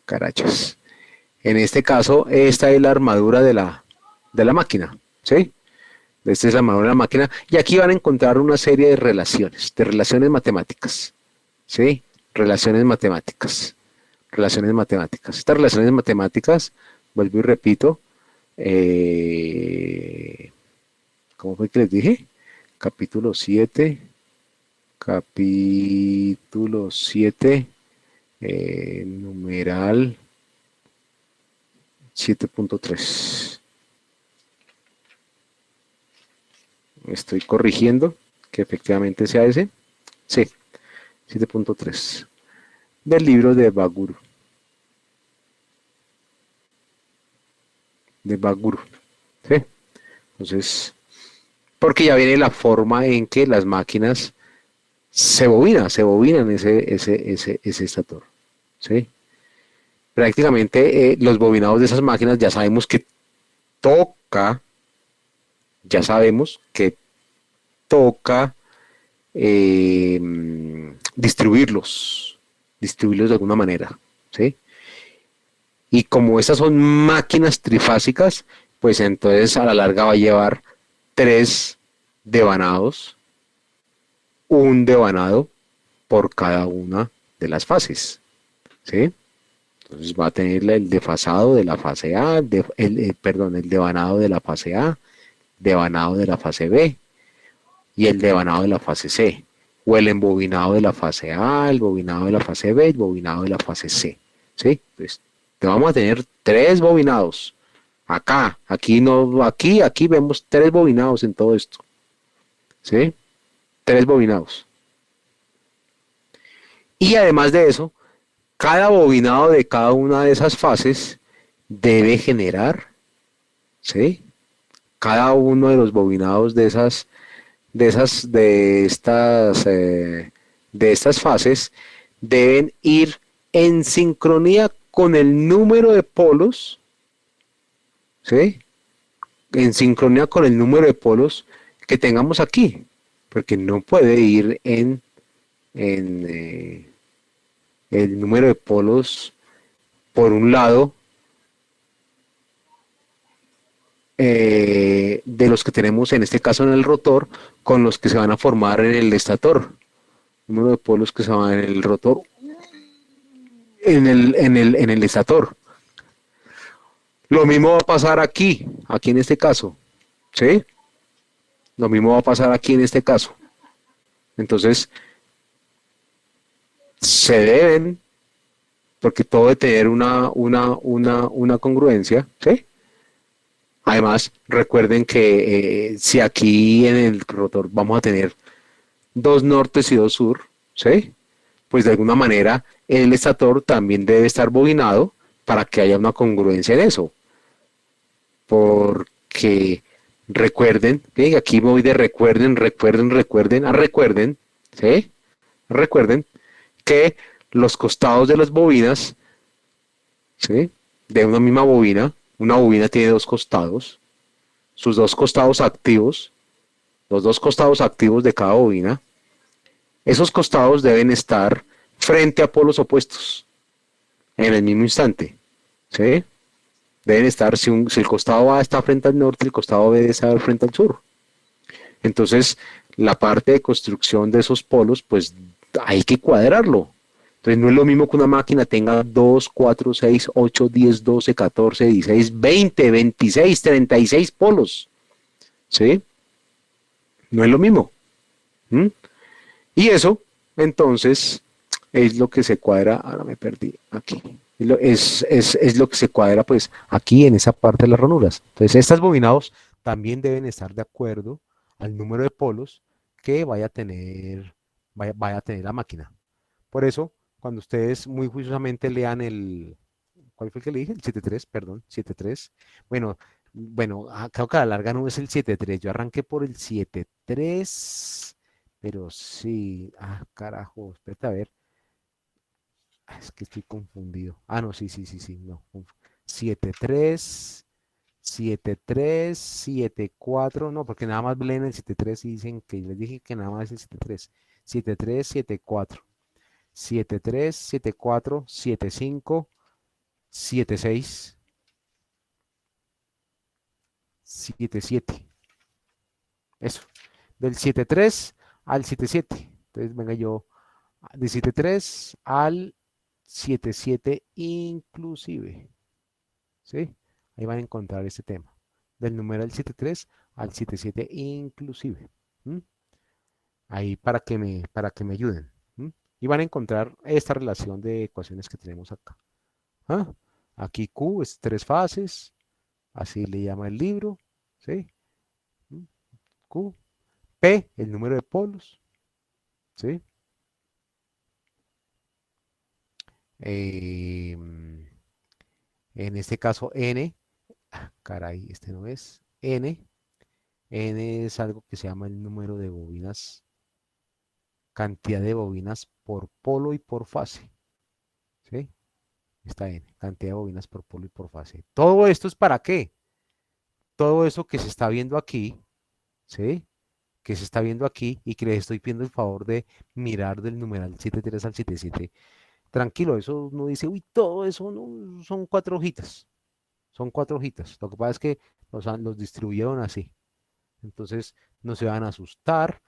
carachas. En este caso, esta es la armadura de la máquina, ¿sí? Esta es la armadura de la máquina. Y aquí van a encontrar una serie de relaciones matemáticas, ¿sí? Relaciones matemáticas. Estas relaciones matemáticas, vuelvo y repito, ¿cómo fue que les dije? Capítulo 7, numeral 7.3. Estoy corrigiendo que efectivamente sea ese. Sí, 7.3 del libro de Baguru. ¿Sí? Entonces, porque ya viene la forma en que las máquinas se bobinan ese estator. ¿Sí? Prácticamente los bobinados de esas máquinas ya sabemos que toca distribuirlos de alguna manera, ¿sí? Y como estas son máquinas trifásicas, pues entonces a la larga va a llevar 3 devanados, un devanado por cada una de las fases, ¿sí? Entonces va a tener el desfasado de la fase A, el devanado de la fase A, devanado de la fase B y el devanado de la fase C, o el embobinado de la fase A, el bobinado de la fase B, el bobinado de la fase C, ¿sí? Entonces, vamos a tener 3 bobinados. Aquí vemos 3 bobinados en todo esto, ¿sí? 3 bobinados. Y además de eso, cada bobinado de cada una de esas fases debe generar, ¿sí? Cada uno de los bobinados de estas fases deben ir en sincronía con el número de polos, ¿sí? En sincronía con el número de polos que tengamos aquí, porque no puede ir en el número de polos por un lado de los que tenemos en este caso en el rotor con los que se van a formar en el estator. Número de polos que se van en el rotor en el estator. Lo mismo va a pasar aquí en este caso, ¿sí? Lo mismo va a pasar aquí en este caso. Entonces, se deben, porque todo debe tener una congruencia, ¿sí? Además, recuerden que si aquí en el rotor vamos a tener 2 nortes y 2 sur, ¿sí? Pues de alguna manera el estator también debe estar bobinado para que haya una congruencia en eso. Porque recuerden, ¿sí? Aquí voy de recuerden, ¿sí? recuerden que los costados de las bobinas, ¿sí? De una bobina tiene dos costados, sus dos costados activos, los dos costados activos de cada bobina, esos costados deben estar frente a polos opuestos en el mismo instante, ¿sí? Deben estar, si el costado A está frente al norte, el costado B debe estar frente al sur. Entonces, la parte de construcción de esos polos, pues hay que cuadrarlo. Entonces, no es lo mismo que una máquina tenga 2, 4, 6, 8, 10, 12, 14, 16, 20, 26, 36 polos. ¿Sí? No es lo mismo. ¿Mm? Y eso, entonces, es lo que se cuadra. Ahora me perdí aquí. Es lo que se cuadra, pues, aquí en esa parte de las ranuras. Entonces, estas bobinados también deben estar de acuerdo al número de polos que vaya a tener la máquina. Por eso, cuando ustedes muy juiciosamente lean ¿cuál fue el que le dije? El 7.3, perdón, 7.3. Bueno, creo que a la larga no es el 7.3. Yo arranqué por el 7.3, pero sí. Carajo, espérate a ver. Es que estoy confundido. No, sí, sí, sí, sí, no. 7.3, 7.3, 7.4, no, porque nada más leen el 7.3 y dicen que les dije que nada más es el 7.3. 7.3, 7.4. 7.3, 7.4, 7.5, 7.6, 7.7. Eso. Del 7.3 al 7.7. Entonces, venga yo de 7.3 al 7.7 inclusive. ¿Sí? Ahí van a encontrar este tema. Del numeral 7.3 al 7.7 inclusive. ¿Mm? Ahí para que me ayuden. ¿Mm? Y van a encontrar esta relación de ecuaciones que tenemos acá. ¿Ah? Aquí Q es tres fases, así le llama el libro, ¿sí? ¿Mm? Q, P, el número de polos, ¿sí? En este caso N, caray, este no es, N es algo que se llama el número de bobinas, cantidad de bobinas por polo y por fase, ¿sí? Está N, cantidad de bobinas por polo y por fase. ¿Todo esto es para qué? Todo eso que se está viendo aquí, ¿sí? Que se está viendo aquí y que les estoy pidiendo el favor de mirar del numeral 7.3 al 7.7. Tranquilo, eso no dice, uy, todo eso no, son cuatro hojitas. Son cuatro hojitas. Lo que pasa es que los distribuyeron así. Entonces, no se van a asustar,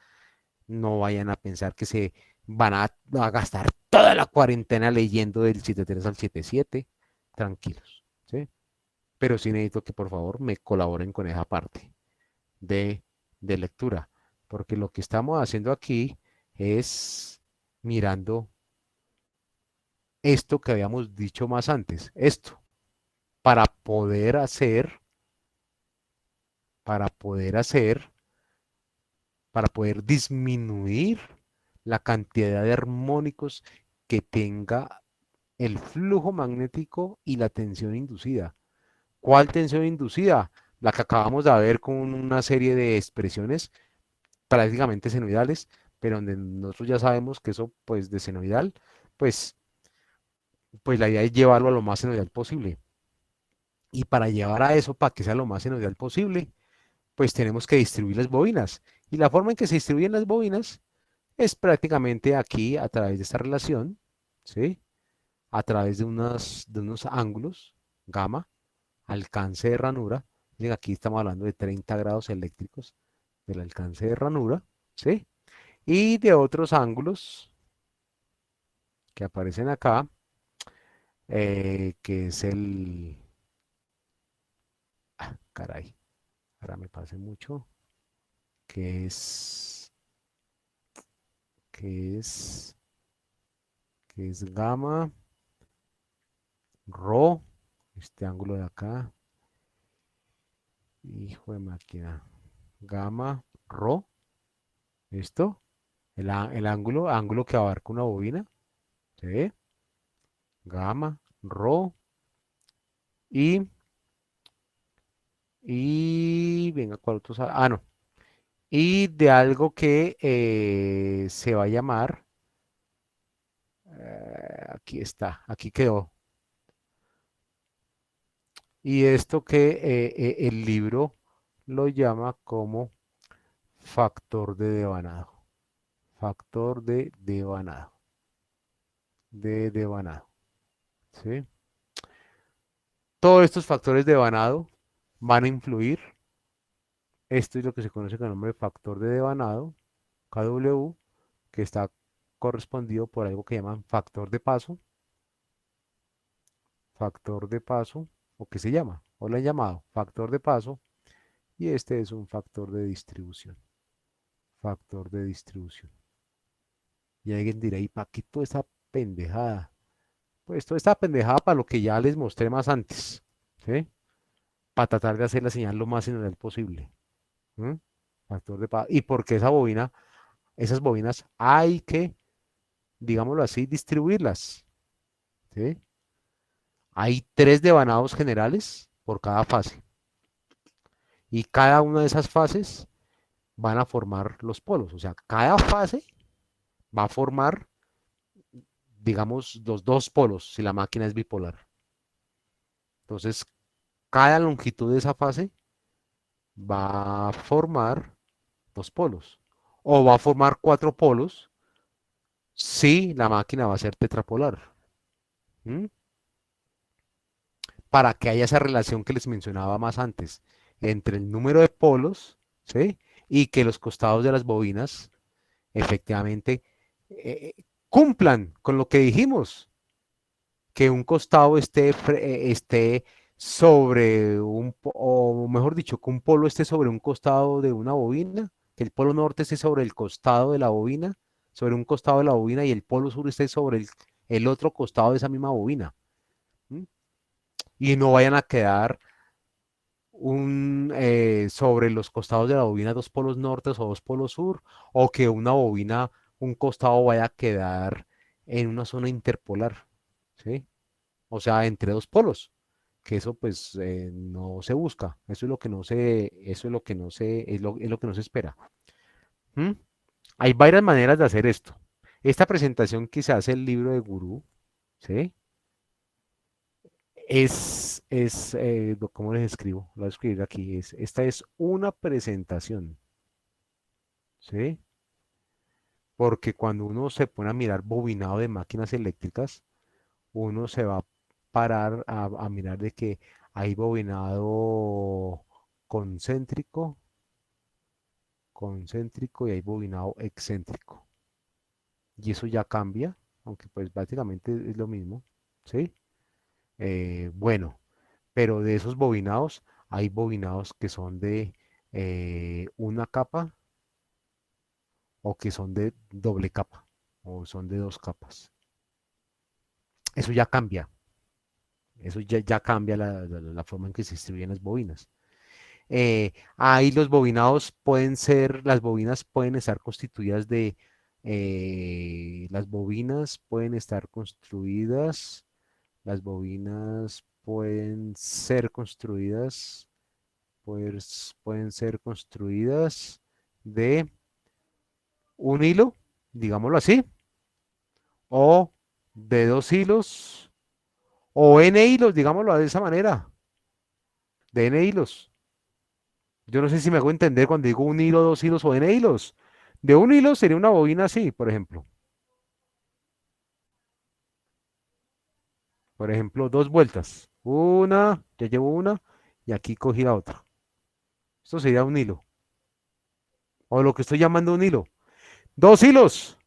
no vayan a pensar que se van a gastar toda la cuarentena leyendo del 7.3 al 7.7. Tranquilos, ¿sí? Pero sí necesito que por favor me colaboren con esa parte de, de lectura, porque lo que estamos haciendo aquí es mirando esto que habíamos dicho más antes, esto, para poder hacer, para poder hacer, para poder disminuir la cantidad de armónicos que tenga el flujo magnético y la tensión inducida. ¿Cuál tensión inducida? La que acabamos de ver con una serie de expresiones prácticamente senoidales, pero donde nosotros ya sabemos que eso, pues, de senoidal, pues, pues la idea es llevarlo a lo más senoidal posible. Y para llevar a eso, para que sea lo más senoidal posible, pues tenemos que distribuir las bobinas. Y la forma en que se distribuyen las bobinas es prácticamente aquí, a través de esta relación, ¿sí? A través de unos ángulos, gamma, alcance de ranura. Miren, aquí estamos hablando de 30 grados eléctricos del alcance de ranura, ¿sí? Y de otros ángulos que aparecen acá, que es caray, ahora me pase mucho, que es, que es, que es gamma, rho, este ángulo de acá, hijo de máquina, gamma, rho, esto, el ángulo que abarca una bobina, ¿sí? Gamma, rho, y, venga, ¿cuál otro? No, y de algo que se va a llamar Aquí está, aquí quedó. Y esto que el libro lo llama como factor de devanado. Factor de devanado. De devanado. ¿Sí? Todos estos factores de devanado van a influir. Esto es lo que se conoce con el nombre de factor de devanado, KW, que está correspondido por algo que llaman factor de paso, o que se llama, o lo han llamado factor de paso, y este es un factor de distribución. Factor de distribución. Y alguien dirá, ¿y para qué toda esta pendejada? Pues toda esta pendejada para lo que ya les mostré más antes, ¿sí? Para tratar de hacer la señal lo más general posible. ¿M? Factor de paso. Y porque esas bobinas hay que, digámoslo así, distribuirlas, ¿sí? Hay 3 devanados generales por cada fase. Y cada una de esas fases van a formar los polos. O sea, cada fase va a formar, digamos, los 2 polos si la máquina es bipolar. Entonces, cada longitud de esa fase va a formar 2 polos. O va a formar 4 polos si la máquina va a ser tetrapolar. ¿Mm? Para que haya esa relación que les mencionaba más antes entre el número de polos, ¿sí? Y que los costados de las bobinas efectivamente cumplan con lo que dijimos, que un costado esté sobre o mejor dicho, que un polo esté sobre un costado de una bobina, que el polo norte esté sobre el costado de la bobina, sobre un costado de la bobina y el polo sur esté sobre el otro costado de esa misma bobina. ¿Mm? Y no vayan a quedar sobre los costados de la bobina 2 polos nortes o 2 polos sur, o que una bobina, un costado vaya a quedar en una zona interpolar, ¿sí? O sea, entre 2 polos, que eso pues no se busca, eso es lo que no se, eso es lo que no se, es lo que no se espera. ¿Mm? Hay varias maneras de hacer esto. Esta presentación que se hace el libro de Gurú, ¿sí? ¿Cómo les escribo? Lo voy a escribir aquí. Esta es una presentación, ¿sí? Porque cuando uno se pone a mirar bobinado de máquinas eléctricas, uno se va a parar a mirar de que hay bobinado concéntrico, concéntrico y hay bobinado excéntrico. Y eso ya cambia, aunque pues básicamente es lo mismo, ¿sí? Bueno. Pero de esos bobinados, hay bobinados que son de una capa o que son de doble capa o son de 2 capas. Eso ya cambia. Eso ya cambia la forma en que se distribuyen las bobinas. Ahí los bobinados las bobinas pueden estar constituidas las bobinas pueden estar construidas, las bobinas pueden ser construidas pueden ser construidas de un hilo, digámoslo así, o de 2 hilos, o n hilos, digámoslo de esa manera, de n hilos. Yo no sé si me hago entender cuando digo un hilo, 2 hilos o n hilos. De un hilo sería una bobina así, por ejemplo. Por ejemplo, 2 vueltas. Una, ya llevo una, y aquí cogí la otra. Esto sería un hilo. O lo que estoy llamando un hilo. 2 hilos.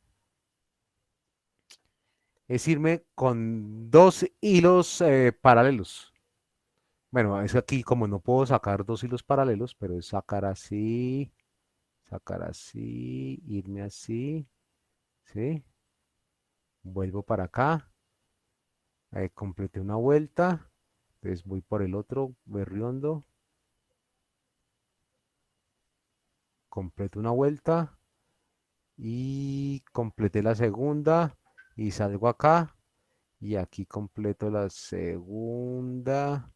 Es irme con 2 hilos paralelos. Bueno, es que aquí como no puedo sacar 2 hilos paralelos, pero es sacar así, irme así, ¿sí? Vuelvo para acá, completé una vuelta, entonces voy por el otro berriondo, completo una vuelta y completé la segunda y salgo acá y aquí completo la segunda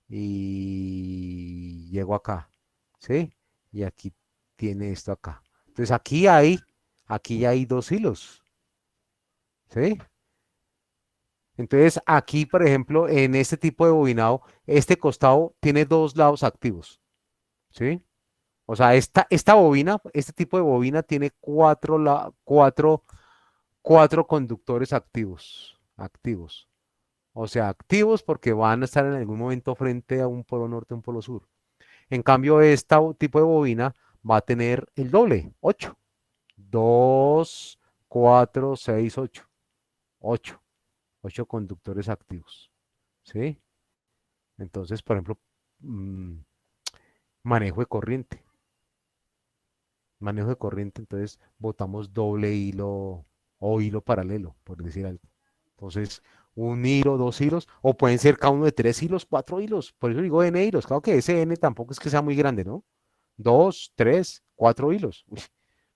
y llego acá, ¿sí? Y aquí tiene esto acá. Entonces aquí hay 2 hilos, ¿sí? Entonces, aquí, por ejemplo, en este tipo de bobinado, este costado tiene dos lados activos, ¿sí? O sea, esta bobina, este tipo de bobina tiene cuatro conductores activos. O sea, activos porque van a estar en algún momento frente a un polo norte, un polo sur. En cambio, tipo de bobina va a tener el doble, 8. 2, 4, 6, 8. 8. 8 conductores activos. ¿Sí? Entonces, por ejemplo, mm, manejo de corriente. Manejo de corriente, entonces botamos doble hilo o hilo paralelo, por decir algo. Entonces, un hilo, dos hilos, o pueden ser cada uno de 3 hilos, 4 hilos. Por eso digo N hilos. Claro que ese N tampoco es que sea muy grande, ¿no? 2, 3, 4 hilos. Uy,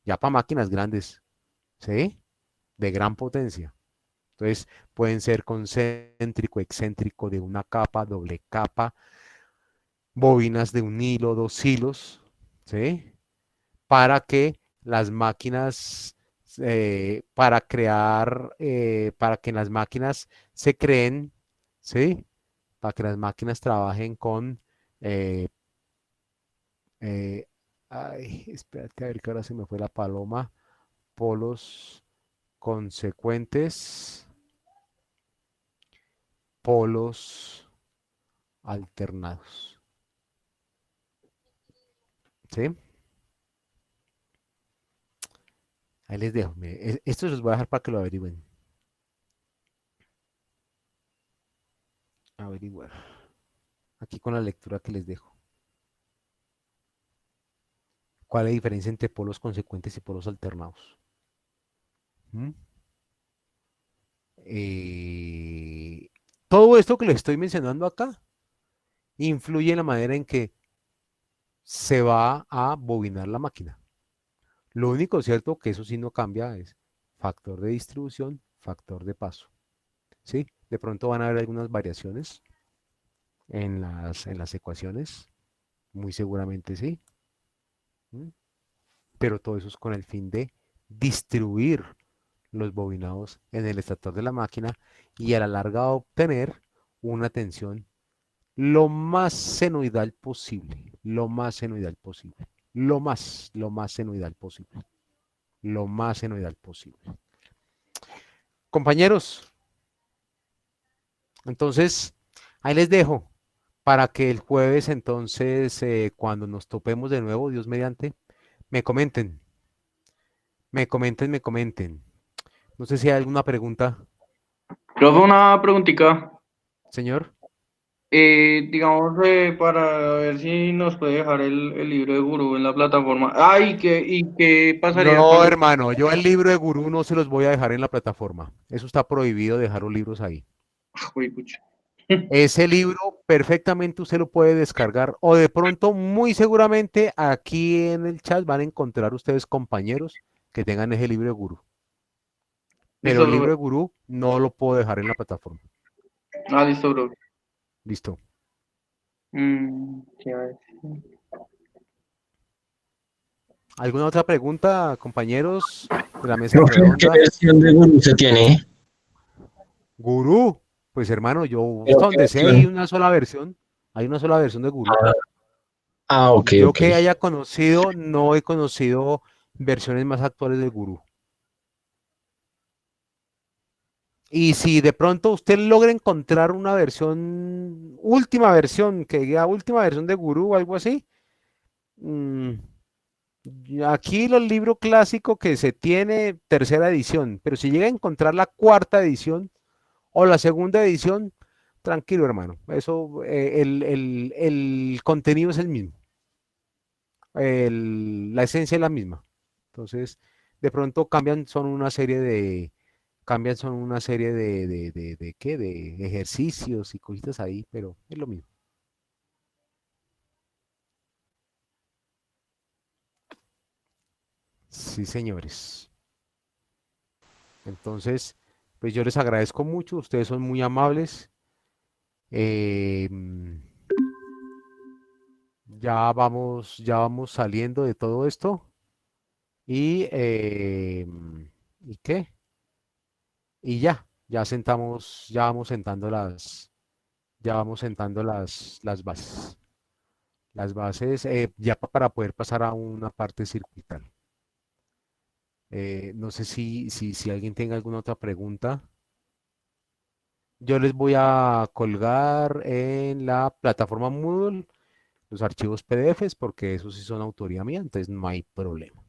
ya para máquinas grandes, ¿sí? De gran potencia. Entonces, pueden ser concéntrico, excéntrico, de una capa, doble capa, bobinas de un hilo, 2 hilos, ¿sí? Para que las máquinas, para que las máquinas se creen, ¿sí? Para que las máquinas trabajen con, eh, eh, ay, espérate a ver que ahora se me fue la paloma, polos consecuentes, polos alternados, ¿sí? Ahí les dejo. Mire, esto los voy a dejar para que lo averigüen. Averiguar. Aquí con la lectura que les dejo. ¿Cuál es la diferencia entre polos consecuentes y polos alternados? ¿Mm? Eh, Todo esto que les estoy mencionando acá influye en la manera en que se va a bobinar la máquina. Lo único cierto que eso sí no cambia es factor de distribución, factor de paso. ¿Sí? De pronto van a haber algunas variaciones en las ecuaciones, muy seguramente sí. ¿Mm? Pero todo eso es con el fin de distribuir los bobinados en el estator de la máquina y a la larga obtener una tensión lo más senoidal posible, lo más senoidal posible, lo más senoidal posible, lo más senoidal posible. Compañeros, entonces ahí les dejo para que el jueves entonces, cuando nos topemos de nuevo, Dios mediante, me comenten, me comenten. No sé si hay alguna pregunta, Profe, una preguntita. señor. Digamos, para ver si nos puede dejar el libro de Gurú en la plataforma. Ah, ¿y qué pasaría No, con... hermano, yo el libro de Gurú no se los voy a dejar en la plataforma. Eso está prohibido dejar los libros ahí. Uy, pucha. Ese libro perfectamente usted lo puede descargar o de pronto, muy seguramente, aquí en el chat van a encontrar ustedes compañeros que tengan ese libro de Gurú. Pero Listo, el libro profe. de Gurú no lo puedo dejar en la plataforma. Ah, listo, profe. Listo. Sí, a ver. ¿Alguna otra pregunta, compañeros de la mesa Profe, ¿qué redonda? versión de Guru se tiene? Gurú, pues hermano, yo ¿Pero hasta qué donde sé hay versión? una sola versión. Hay una sola versión de Gurú. Ah, ok, Yo ok. que haya conocido, no he conocido versiones más actuales del Gurú. Y si de pronto usted logra encontrar una versión, última versión, que diga última versión de Gurú o algo así, mm, aquí los libros clásicos que se tiene, tercera edición, pero si llega a encontrar la cuarta edición o la segunda edición, tranquilo hermano, eso, el contenido es el mismo, la esencia es la misma. Entonces, de pronto cambian son una serie ¿qué? De ejercicios y cositas ahí, pero es lo mismo. Sí, señores. Entonces, pues yo les agradezco mucho, ustedes son muy amables. eh, mm, ya vamos saliendo de todo esto. ¿Y qué? Y ya. ya vamos sentando las bases. Las bases, ya para poder pasar a una parte circuital. No sé si alguien tenga alguna otra pregunta. Yo les voy a colgar en la plataforma Moodle los archivos PDFs porque esos sí son autoría mía, entonces no hay problema.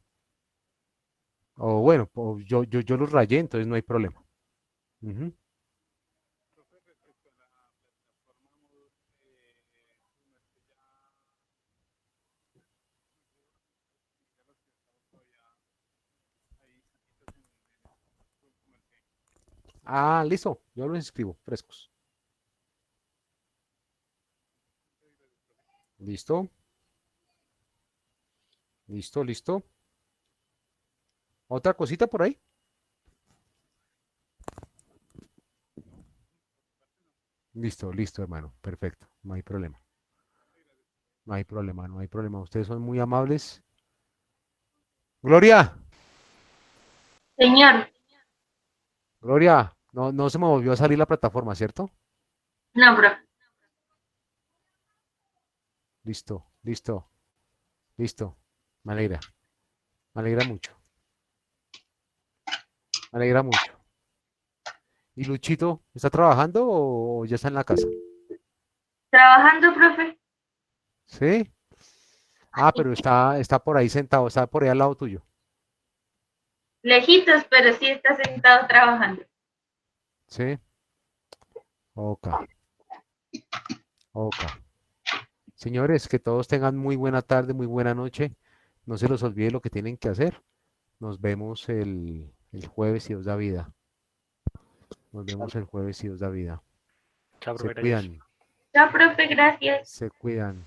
O bueno, yo los rayé, entonces no hay problema. Ujú. Ah, listo, yo los escribo, frescos. Listo, listo. ¿Otra cosita por ahí? Listo, hermano. Perfecto. No hay problema. No hay problema. Ustedes son muy amables. Gloria, Señor, Gloria, no se me volvió a salir la plataforma, ¿cierto? no, profe. Listo. Me alegra. Me alegra mucho. Me alegra mucho. ¿Y Luchito está trabajando o ya está en la casa? ¿Trabajando, profe? ¿Sí? Ah, pero está por ahí sentado, está por ahí al lado tuyo. Lejitos, pero sí está sentado trabajando. ¿Sí? Ok, ok. Señores, que todos tengan muy buena tarde, muy buena noche. No se los olvide lo que tienen que hacer. Nos vemos el jueves si Dios da vida. Nos vemos el jueves si Dios da vida. Chao, Se profe, gracias. cuidan, Chao, profe, gracias. se cuidan.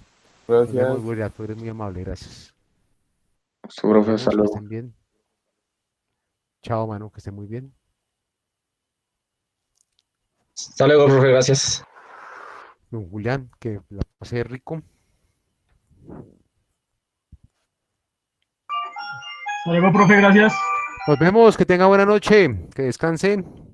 Nos vemos, Gracias. Gloria. Tú eres muy amable, gracias. Su Nos profe, vemos, que saludos. estén bien. Chao, mano, que estén muy bien. Hasta luego, profe, gracias. Don Julián, que la pase rico. Hasta luego, profe, gracias. Nos vemos, que tenga buena noche, que descansen.